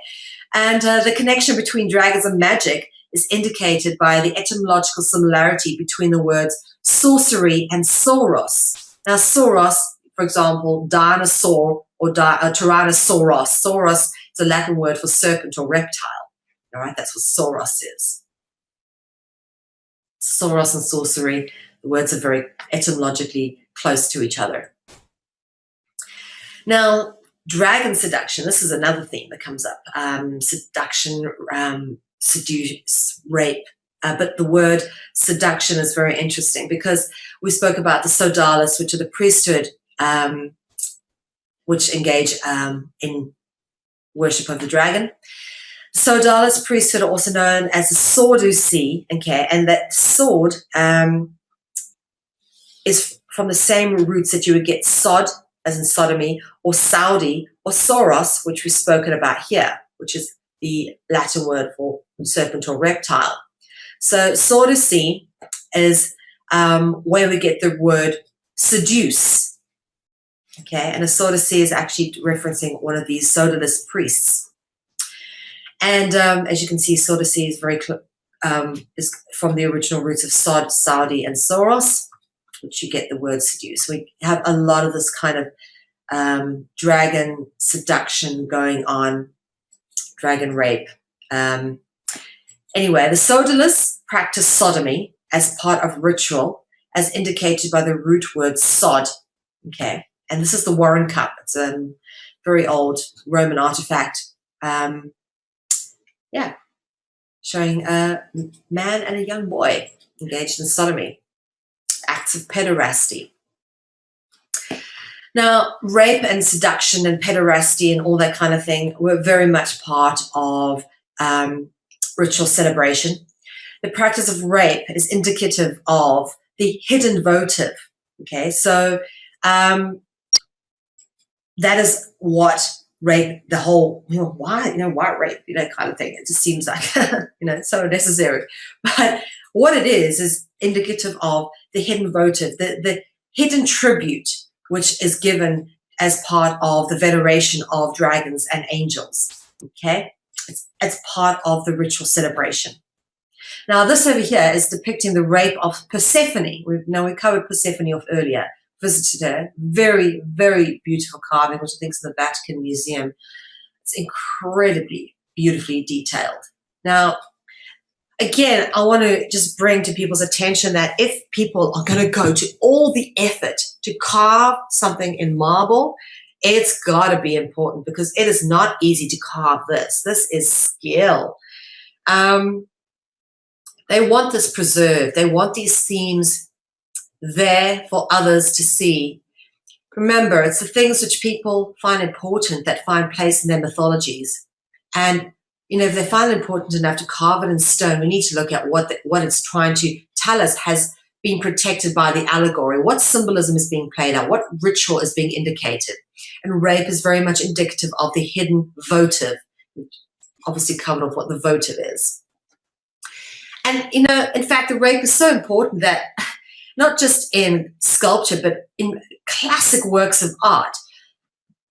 Speaker 2: And the connection between dragons and magic is indicated by the etymological similarity between the words sorcery and soros. Now, soros, for example, dinosaur or tyrannosauros. Sauros is a Latin word for serpent or reptile. All right, that's what soros is. Soros and sorcery, the words are very etymologically close to each other. Now, dragon seduction, this is another theme that comes up. Seduction, seduce, rape. But the word seduction is very interesting because we spoke about the Sodalis, which are the priesthood, which engage in worship of the dragon. Sodalis priesthood are also known as the Sordusi, okay, and that sword is from the same roots that you would get sod, as in sodomy, or Saudi, or Soros, which we've spoken about here, which is the Latin word for serpent or reptile. So Sordusi is where we get the word seduce, okay, and a Sordusi is actually referencing one of these Sodalis priests. And as you can see, Sordusi is is from the original roots of Sod, Saudi, and Soros, which you get the word seduce. We have a lot of this kind of dragon seduction going on, dragon rape. Anyway, the Sodalis practice sodomy as part of ritual, as indicated by the root word sod, okay? And this is the Warren Cup. It's a very old Roman artifact, showing a man and a young boy engaged in sodomy. acts of pederasty. Now, rape and seduction and pederasty and all that kind of thing were very much part of ritual celebration. The practice of rape is indicative of the hidden votive. Okay, so that is what rape, the whole, why rape, kind of thing. It just seems like, so unnecessary. But what it is indicative of the hidden votive, the hidden tribute, which is given as part of the veneration of dragons and angels. Okay, it's part of the ritual celebration. Now, this over here is depicting the rape of Persephone. We covered Persephone off earlier. Visited her. Very, very beautiful carving, which I think is in the Vatican Museum. It's incredibly beautifully detailed. Now, again, I want to just bring to people's attention that if people are going to go to all the effort to carve something in marble, it's got to be important because it is not easy to carve this. This is skill. They want this preserved. They want these themes there for others to see. Remember, it's the things which people find important that find place in their mythologies. And, if they find it important enough to carve it in stone, we need to look at what it's trying to tell us has been protected by the allegory. What symbolism is being played out? What ritual is being indicated? And rape is very much indicative of the hidden votive. Obviously covered off what the votive is. And, in fact, the rape is so important that not just in sculpture, but in classic works of art,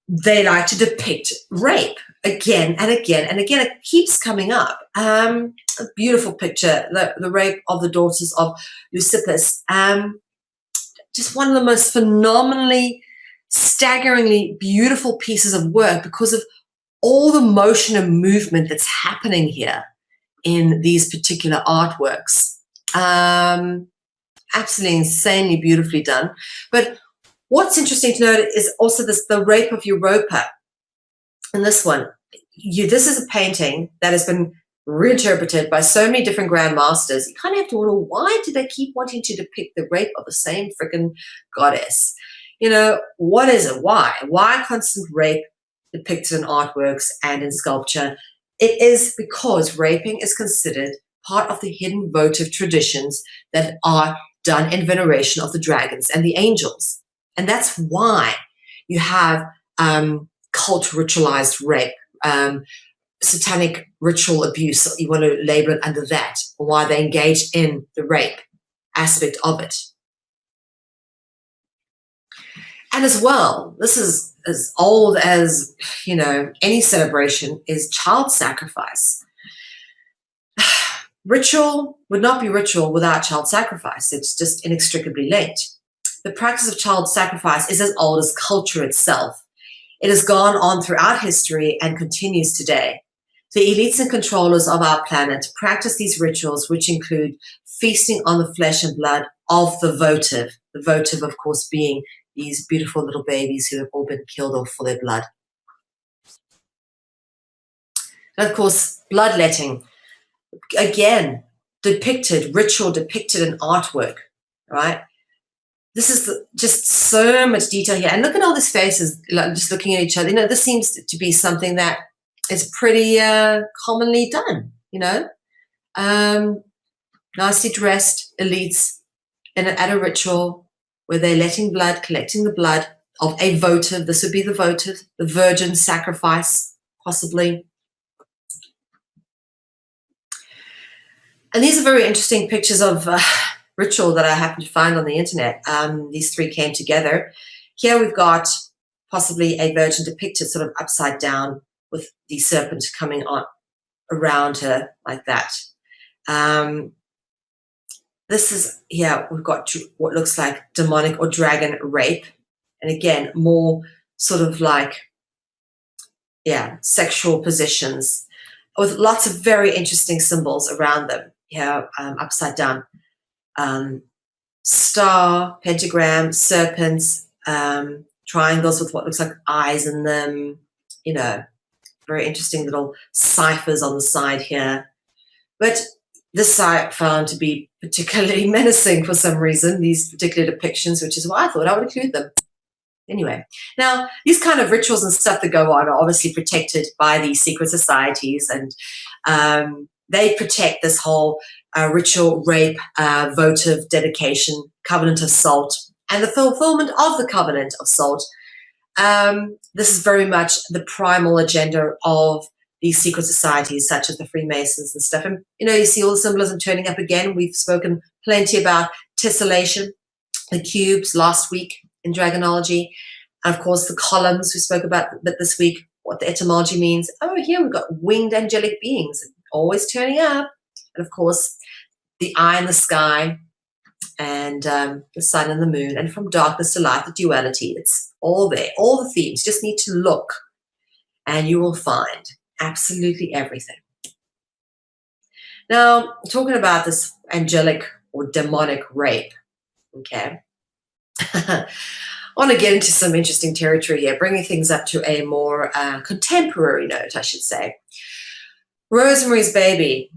Speaker 2: they like to depict rape again and again and again. It keeps coming up. A beautiful picture, the rape of the daughters of Leucippus. Just one of the most phenomenally, staggeringly beautiful pieces of work because of all the motion and movement that's happening here in these particular artworks. Absolutely insanely beautifully done. But what's interesting to note is also the rape of Europa. And this one, this is a painting that has been reinterpreted by so many different grandmasters. You kind of have to wonder, why do they keep wanting to depict the rape of the same freaking goddess? What is it? Why? Why constant rape depicted in artworks and in sculpture? It is because raping is considered part of the hidden votive traditions that are done in veneration of the dragons and the angels. And that's why you have cult ritualized rape, satanic ritual abuse, you want to label it under that, or why they engage in the rape aspect of it. And as well, this is as old as, any celebration, is child sacrifice. Ritual would not be ritual without child sacrifice. It's just inextricably linked. The practice of child sacrifice is as old as culture itself. It has gone on throughout history and continues today. The elites and controllers of our planet practice these rituals, which include feasting on the flesh and blood of the votive. The votive, of course, being these beautiful little babies who have all been killed off for their blood. And of course, bloodletting, again, ritual depicted in artwork, right? This is just so much detail here. And look at all these faces, just looking at each other. This seems to be something that is pretty commonly done, nicely dressed elites at a ritual where they're collecting the blood of a votive. This would be the votive, the virgin sacrifice, possibly. And these are very interesting pictures of ritual that I happened to find on the internet. These three came together. Here we've got possibly a virgin depicted sort of upside down with the serpent coming on around her like that. This is here, we've got what looks like demonic or dragon rape. And again, more sort of like, sexual positions with lots of very interesting symbols around them. Here, upside down. Star, pentagram, serpents, triangles with what looks like eyes in them, very interesting little ciphers on the side here. But this I found to be particularly menacing for some reason, these particular depictions, which is why I thought I would include them. Anyway, now these kind of rituals and stuff that go on are obviously protected by these secret societies, and they protect this whole ritual, rape, votive dedication, covenant of salt, and the fulfillment of the covenant of salt. This is very much the primal agenda of these secret societies, such as the Freemasons and stuff. And, you know, you see all the symbolism turning up again. We've spoken plenty about tessellation, the cubes last week in Dragonology. And of course, the columns we spoke about a bit this week, what the etymology means. Oh, here we've got winged angelic beings, always turning up. And of course, the eye in the sky, and the sun and the moon, and from darkness to light, the duality. It's all there, all the themes. You just need to look, and you will find absolutely everything. Now, talking about this angelic or demonic rape, okay, I want to get into some interesting territory here, bringing things up to a more contemporary note, I should say. Rosemary's Baby.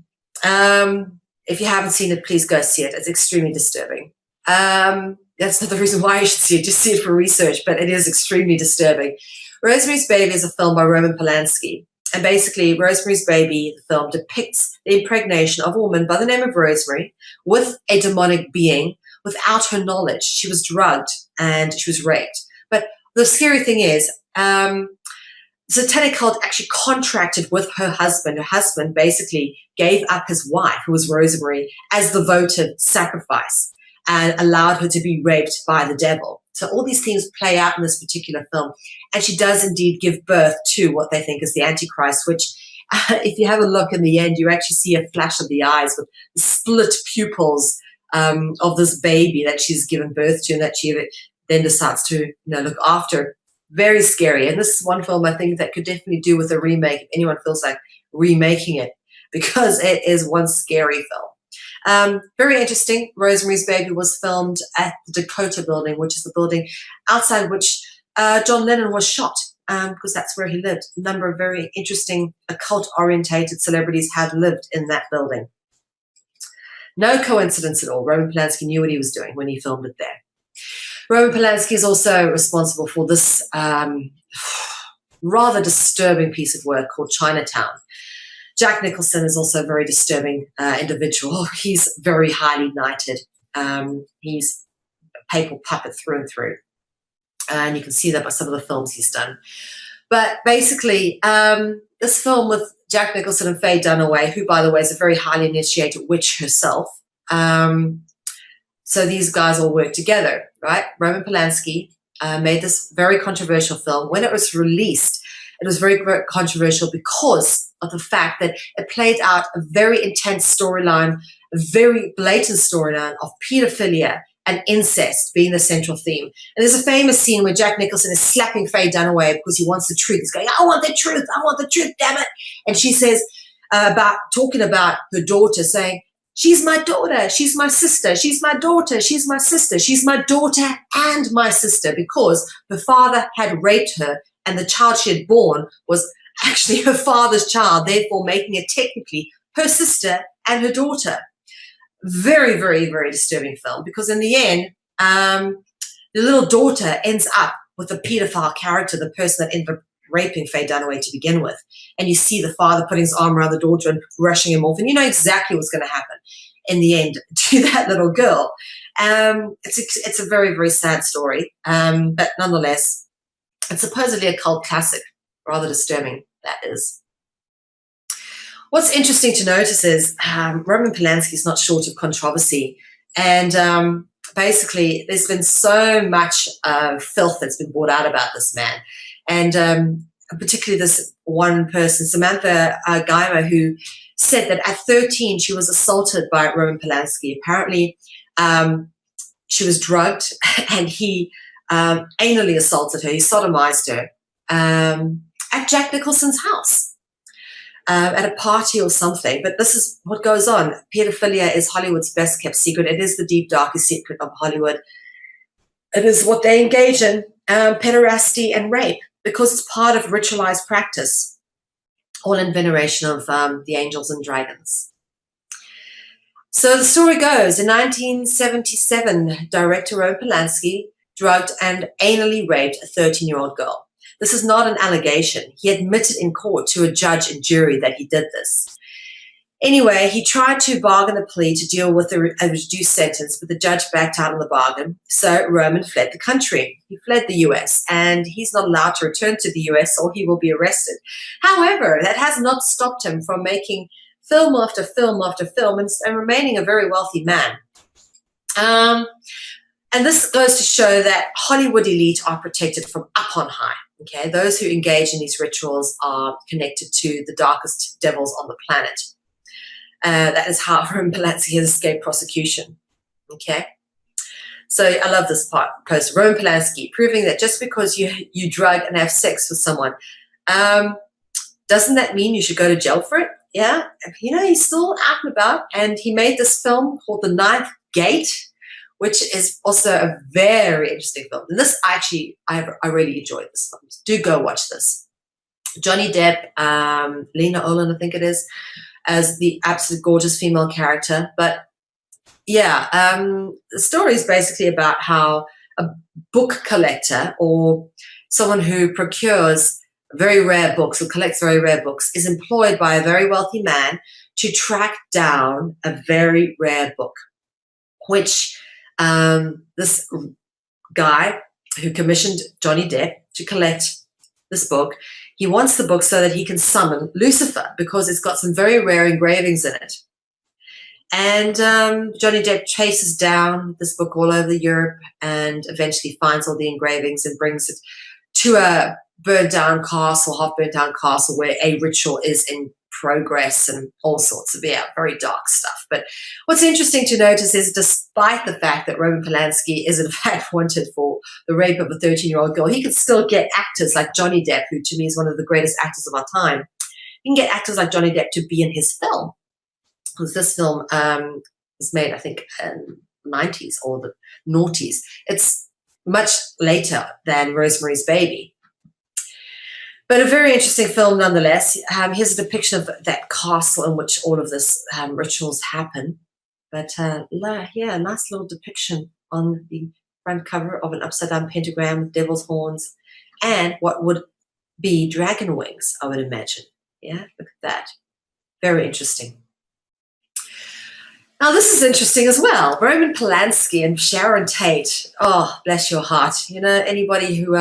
Speaker 2: If you haven't seen it, please go see it. It's extremely disturbing. That's not the reason why you should see it. Just see it for research, but it is extremely disturbing. Rosemary's Baby is a film by Roman Polanski. And basically, Rosemary's Baby, the film, depicts the impregnation of a woman by the name of Rosemary with a demonic being without her knowledge. She was drugged and she was raped. But the scary thing is, the satanic cult actually contracted with her husband. Her husband basically gave up his wife, who was Rosemary, as the votive sacrifice and allowed her to be raped by the devil. So all these themes play out in this particular film. And she does indeed give birth to what they think is the Antichrist, which if you have a look in the end, you actually see a flash of the eyes with the split pupils of this baby that she's given birth to and that she then decides to look after. Very scary. And this is one film I think that could definitely do with a remake if anyone feels like remaking it, because it is one scary film. Very interesting. Rosemary's Baby was filmed at the Dakota building, which is the building outside which John Lennon was shot, because that's where he lived. A number of very interesting occult-orientated celebrities have lived in that building. No coincidence at all. Roman Polanski knew what he was doing when he filmed it there. Roman Polanski is also responsible for this rather disturbing piece of work called Chinatown. Jack Nicholson is also a very disturbing individual. He's very highly knighted. He's a papal puppet through and through. And you can see that by some of the films he's done. But basically, this film with Jack Nicholson and Faye Dunaway, who, by the way, is a very highly initiated witch herself. So these guys all work together, right? Roman Polanski made this very controversial film. When it was released, it was very, very controversial because of the fact that it played out a very intense storyline, a very blatant storyline of pedophilia and incest being the central theme. And there's a famous scene where Jack Nicholson is slapping Faye Dunaway because he wants the truth. He's going, I want the truth. I want the truth, damn it. And she says, talking about her daughter, saying, she's my daughter, she's my sister, she's my daughter, she's my sister, she's my daughter and my sister, because her father had raped her and the child she had born was actually her father's child, therefore making it technically her sister and her daughter. Very, very, very disturbing film, because in the end, the little daughter ends up with a pedophile character, the person that ended up raping Faye Dunaway to begin with. And you see the father putting his arm around the daughter and rushing him off, and you know exactly what's going to happen in the end to that little girl. It's a very, very sad story, but nonetheless, it's supposedly a cult classic. Rather disturbing, that is. What's interesting to notice is Roman Polanski is not short of controversy, and basically there's been so much filth that's been brought out about this man, and particularly this one person, Samantha Geimer, who said that at 13 she was assaulted by Roman Polanski. Apparently she was drugged and he anally assaulted her, he sodomized her at Jack Nicholson's house. At a party or something, but this is what goes on. Pedophilia is Hollywood's best kept secret. It is the deep, darkest secret of Hollywood. It is what they engage in, pederasty and rape, because it's part of ritualized practice, all in veneration of the angels and dragons. So the story goes, in 1977, director Roman Polanski drugged and anally raped a 13-year-old girl. This is not an allegation. He admitted in court to a judge and jury that he did this. Anyway, he tried to bargain a plea to deal with a reduced sentence, but the judge backed out on the bargain. So Roman fled the country. He fled the US, and he's not allowed to return to the US or he will be arrested. However, that has not stopped him from making film after film after film and remaining a very wealthy man. And this goes to show that Hollywood elite are protected from up on high. Okay, those who engage in these rituals are connected to the darkest devils on the planet. That is how Roman Polanski has escaped prosecution. Okay, so I love this part. Post Roman Polanski proving that just because you drug and have sex with someone, doesn't that mean you should go to jail for it? Yeah, he's still out and about, and he made this film called The Ninth Gate, which is also a very interesting film. And this I really enjoyed this film. Do go watch this. Johnny Depp, Lena Olin, I think it is, as the absolute gorgeous female character. But yeah, the story is basically about how a book collector or someone who procures very rare books or collects very rare books is employed by a very wealthy man to track down a very rare book, which this guy who commissioned Johnny Depp to collect this book, he wants the book so that he can summon Lucifer because it's got some very rare engravings in it. And Johnny Depp chases down this book all over Europe and eventually finds all the engravings and brings it to a burnt down castle, half burnt down castle where a ritual is in progress and all sorts of, very dark stuff. But what's interesting to notice is despite the fact that Roman Polanski is in fact wanted for the rape of a 13-year-old girl, he could still get actors like Johnny Depp, who to me is one of the greatest actors of our time. He can get actors like Johnny Depp to be in his film. Because this film was made, I think, in the 90s or the noughties. It's much later than Rosemary's Baby. But a very interesting film nonetheless. Here's a depiction of that castle in which all of this rituals happen. But yeah, a nice little depiction on the front cover of an upside-down pentagram with devil's horns and what would be dragon wings, I would imagine. Yeah, look at that. Very interesting. Now, this is interesting as well. Roman Polanski and Sharon Tate. Oh, bless your heart. Anybody who...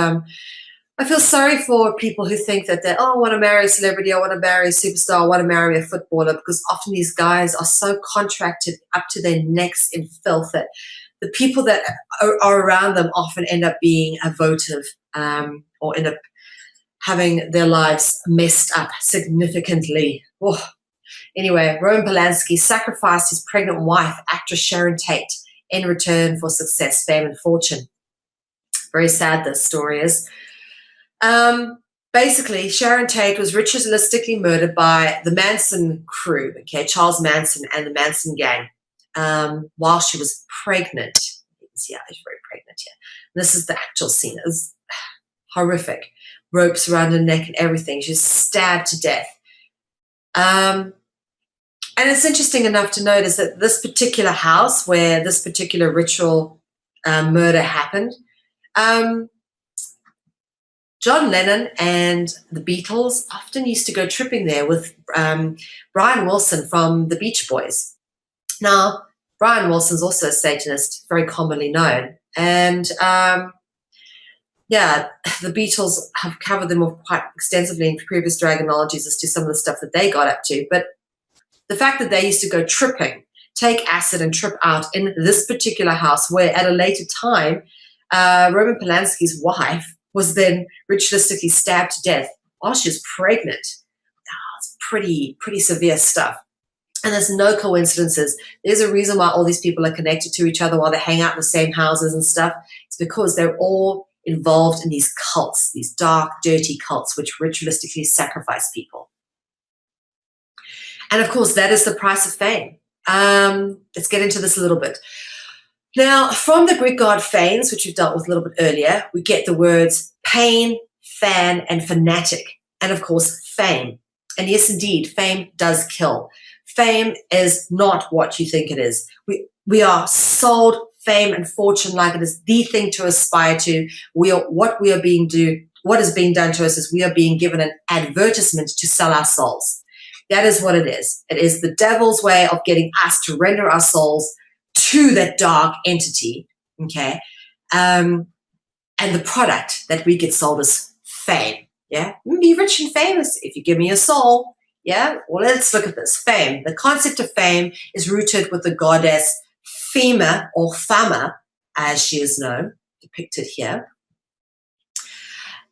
Speaker 2: I feel sorry for people who think that I want to marry a celebrity, I want to marry a superstar, I want to marry a footballer, because often these guys are so contracted up to their necks in filth that the people that are around them often end up being votive or end up having their lives messed up significantly. Oh. Anyway, Roman Polanski sacrificed his pregnant wife, actress Sharon Tate, in return for success, fame, and fortune. Very sad, this story is. Basically, Sharon Tate was ritualistically murdered by the Manson crew, Charles Manson and the Manson gang, while she was pregnant. You can see how she's very pregnant here. And this is the actual scene. It was horrific. Ropes around her neck and everything. She was stabbed to death. And it's interesting enough to notice that this particular house where this particular ritual murder happened, John Lennon and the Beatles often used to go tripping there with Brian Wilson from the Beach Boys. Now, Brian Wilson's also a Satanist, very commonly known. And yeah, the Beatles have covered them off quite extensively in previous Dragonologies as to some of the stuff that they got up to. But the fact that they used to go tripping, take acid and trip out in this particular house where at a later time, Roman Polanski's wife was then ritualistically stabbed to death while she was pregnant. It's pretty severe stuff. And there's no coincidences. There's a reason why all these people are connected to each other while they hang out in the same houses and stuff. It's because they're all involved in these cults, these dark, dirty cults, which ritualistically sacrifice people. And of course, that is the price of fame. Let's get into this a little bit. Now, from the Greek god Phanes, which we've dealt with a little bit earlier, we get the words pain, fan, and fanatic, and of course, fame. And yes, indeed, fame does kill. fame is not what you think it is. We are sold fame and fortune like it is the thing to aspire to. What is being done to us is we are being given an advertisement to sell our souls. That is what it is. It is the devil's way of getting us to render our souls to that dark entity, okay? And the product that we get sold is fame, yeah? Be rich and famous if you give me your soul, yeah? Well, let's look at this. Fame. The concept of fame is rooted with the goddess Fema, or Fama, as she is known, depicted here.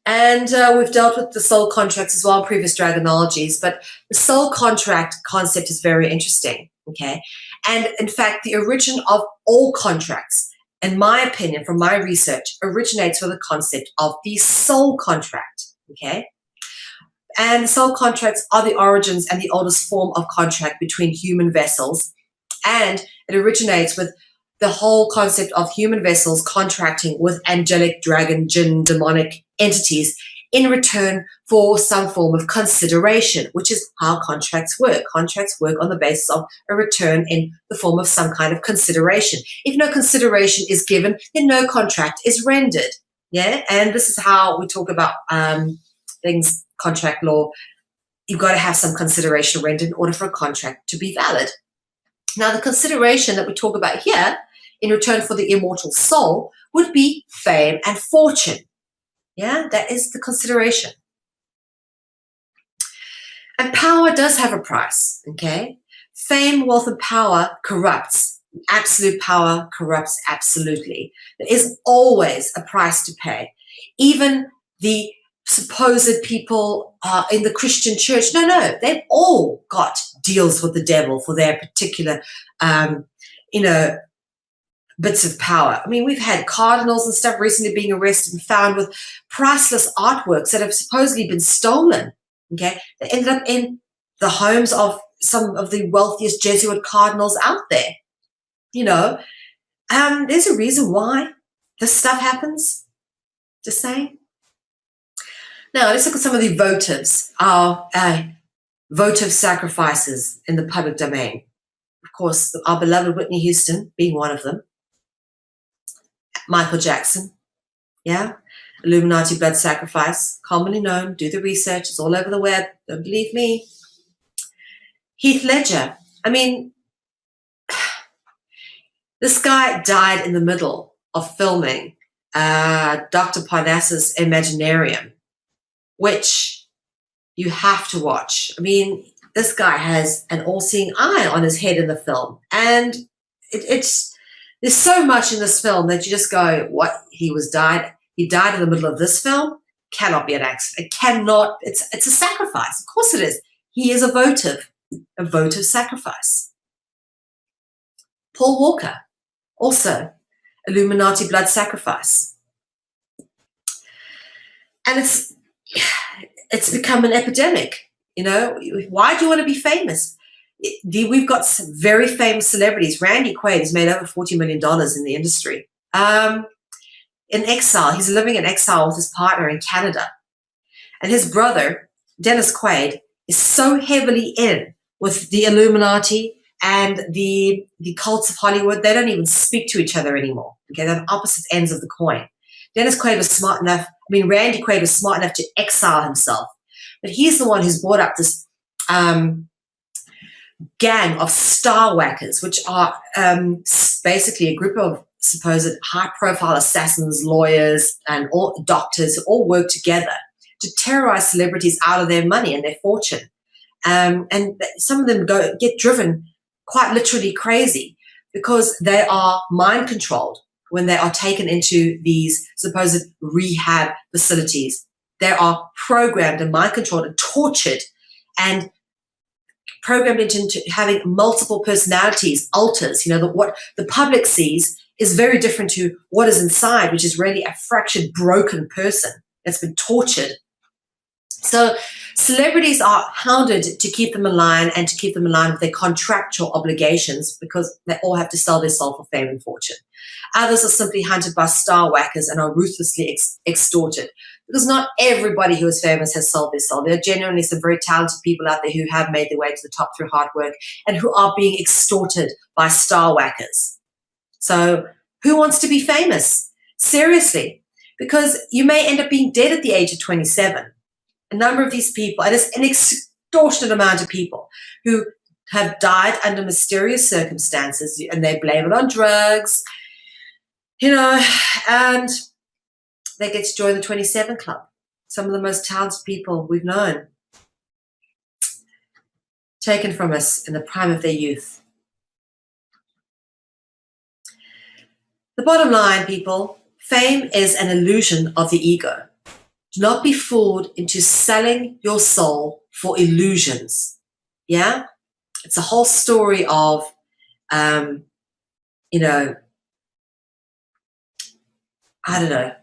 Speaker 2: And we've dealt with the soul contracts as well in previous Dragonologies, but the soul contract concept is very interesting, okay? And in fact, the origin of all contracts, in my opinion, from my research, originates with the concept of the soul contract, okay? And the soul contracts are the origins and the oldest form of contract between human vessels, and it originates with the whole concept of human vessels contracting with angelic, dragon, jinn, demonic entities in return for some form of consideration, which is how contracts work. Contracts work on the basis of a return in the form of some kind of consideration. If no consideration is given, then no contract is rendered. Yeah, and this is how we talk about things, contract law. You've got to have some consideration rendered in order for a contract to be valid. Now, the consideration that we talk about here in return for the immortal soul would be fame and fortune. Yeah, that is the consideration. And power does have a price, okay? Fame, wealth, and power corrupts. Absolute power corrupts absolutely. There is always a price to pay. Even the supposed people in the Christian church, no, they've all got deals with the devil for their particular, bits of power. I mean, we've had cardinals and stuff recently being arrested and found with priceless artworks that have supposedly been stolen, okay? They ended up in the homes of some of the wealthiest Jesuit cardinals out there. There's a reason why this stuff happens. Just saying. Now, let's look at some of the votives, our votive sacrifices in the public domain. Of course, our beloved Whitney Houston being one of them. Michael Jackson, yeah, Illuminati blood sacrifice, commonly known. Do the research. It's all over the web. Don't believe me. Heath Ledger. I mean, this guy died in the middle of filming Dr. Parnassus' Imaginarium, which you have to watch. I mean, this guy has an all-seeing eye on his head in the film. And there's so much in this film that you just go, what? He died in the middle of this film? Cannot be an accident. It cannot. It's a sacrifice. Of course it is. He is a votive sacrifice. Paul Walker, also Illuminati blood sacrifice. And it's become an epidemic. Why do you want to be famous? We've got some very famous celebrities. Randy Quaid has made over $40 million in the industry. In exile, he's living in exile with his partner in Canada. And his brother, Dennis Quaid, is so heavily in with the Illuminati and the cults of Hollywood, they don't even speak to each other anymore. Okay, they're on opposite ends of the coin. Randy Quaid was smart enough to exile himself. But he's the one who's brought up this gang of star whackers, which are basically a group of supposed high-profile assassins, lawyers, and all doctors who all work together to terrorize celebrities out of their money and their fortune. And some of them get driven quite literally crazy because they are mind-controlled when they are taken into these supposed rehab facilities. They are programmed and mind-controlled and tortured and programmed into having multiple personalities, alters. What the public sees is very different to what is inside, which is really a fractured, broken person that's been tortured. So celebrities are hounded to keep them in line and to keep them in line with their contractual obligations because they all have to sell their soul for fame and fortune. Others are simply hunted by star whackers and are ruthlessly extorted. Because not everybody who is famous has sold their soul. There are genuinely some very talented people out there who have made their way to the top through hard work and who are being extorted by star whackers. So who wants to be famous? Seriously, because you may end up being dead at the age of 27. A number of these people, and it's an extortionate amount of people who have died under mysterious circumstances, and they blame it on drugs, and they get to join the 27 Club. Some of the most talented people we've known, taken from us in the prime of their youth. The bottom line, people, fame is an illusion of the ego. Do not be fooled into selling your soul for illusions. Yeah? It's a whole story of, I don't know,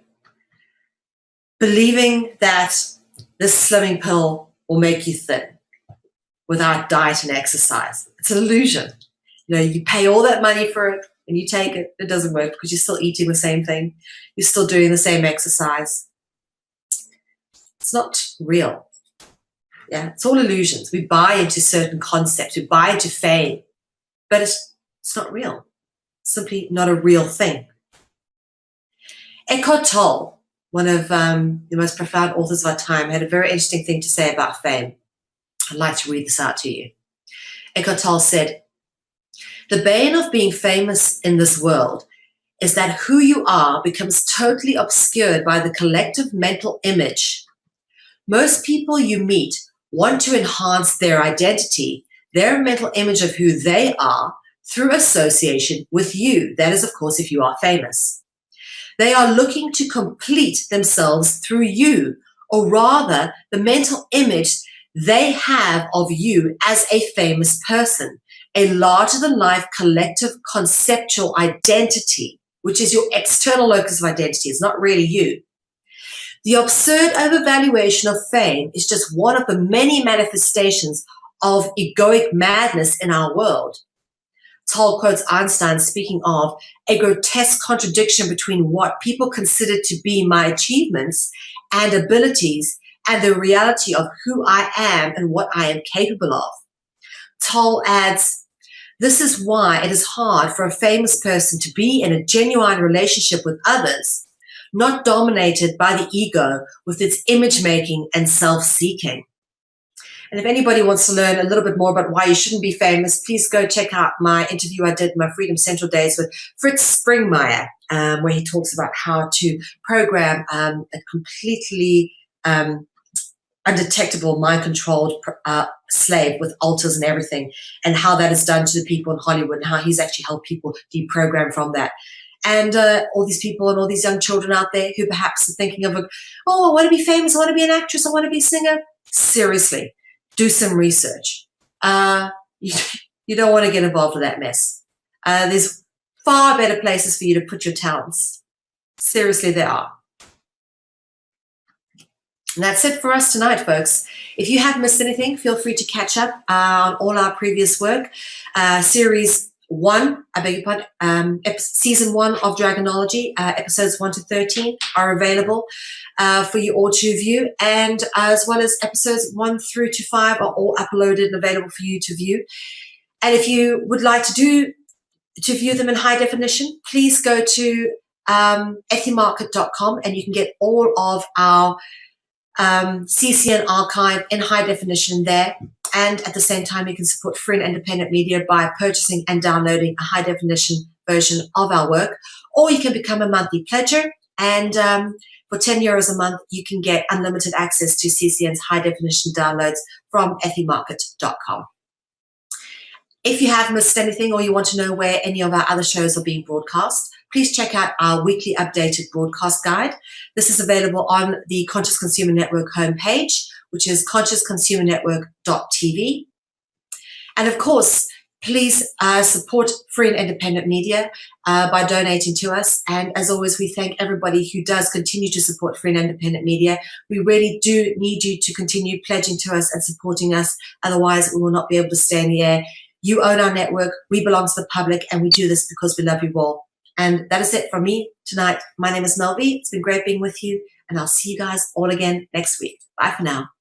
Speaker 2: believing that this slimming pill will make you thin without diet and exercise. It's an illusion. You pay all that money for it and you take it. It doesn't work because you're still eating the same thing. You're still doing the same exercise. It's not real. Yeah, it's all illusions. We buy into certain concepts. We buy into fame, but it's not real. It's simply not a real thing. Eckhart Tolle, one of the most profound authors of our time, had a very interesting thing to say about fame. I'd like to read this out to you. Eckhart Tolle said, "The bane of being famous in this world is that who you are becomes totally obscured by the collective mental image. Most people you meet want to enhance their identity, their mental image of who they are, through association with you. That is, of course, if you are famous. They are looking to complete themselves through you, or rather the mental image they have of you as a famous person, a larger-than-life collective conceptual identity, which is your external locus of identity. It's not really you. The absurd overvaluation of fame is just one of the many manifestations of egoic madness in our world." Tolle quotes Einstein speaking of a grotesque contradiction between what people consider to be my achievements and abilities and the reality of who I am and what I am capable of. Tolle adds, "This is why it is hard for a famous person to be in a genuine relationship with others, not dominated by the ego with its image-making and self-seeking." And if anybody wants to learn a little bit more about why you shouldn't be famous, please go check out my interview I did in my Freedom Central days with Fritz Springmeier, where he talks about how to program a completely undetectable, mind-controlled slave with alters and everything, and how that is done to the people in Hollywood, and how he's actually helped people deprogram from that. And all these people and all these young children out there who perhaps are thinking of, I want to be famous, I want to be an actress, I want to be a singer. Seriously, do some research. You don't want to get involved with that mess. There's far better places for you to put your talents. Seriously, there are. And that's it for us tonight, folks. If you have missed anything, feel free to catch up on all our previous work. Series 1, Season 1 of Dragonology, episodes 1 to 13 are available for you all to view, and as well as episodes 1 through to 5 are all uploaded and available for you to view. And if you would like to view them in high definition, please go to ethymarket.com and you can get all of our CCN archive in high definition there. And at the same time, you can support free and independent media by purchasing and downloading a high definition version of our work. Or you can become a monthly pledger, and for €10 a month, you can get unlimited access to CCN's high definition downloads from ethymarket.com. If you have missed anything or you want to know where any of our other shows are being broadcast, please check out our weekly updated broadcast guide. This is available on the Conscious Consumer Network homepage, which is consciousconsumernetwork.tv. And of course, please support free and independent media by donating to us. And as always, we thank everybody who does continue to support free and independent media. We really do need you to continue pledging to us and supporting us. Otherwise, we will not be able to stay in the air. You own our network. We belong to the public, and we do this because we love you all. And that is it from me tonight. My name is Melvi. It's been great being with you. and I'll see you guys all again next week. Bye for now.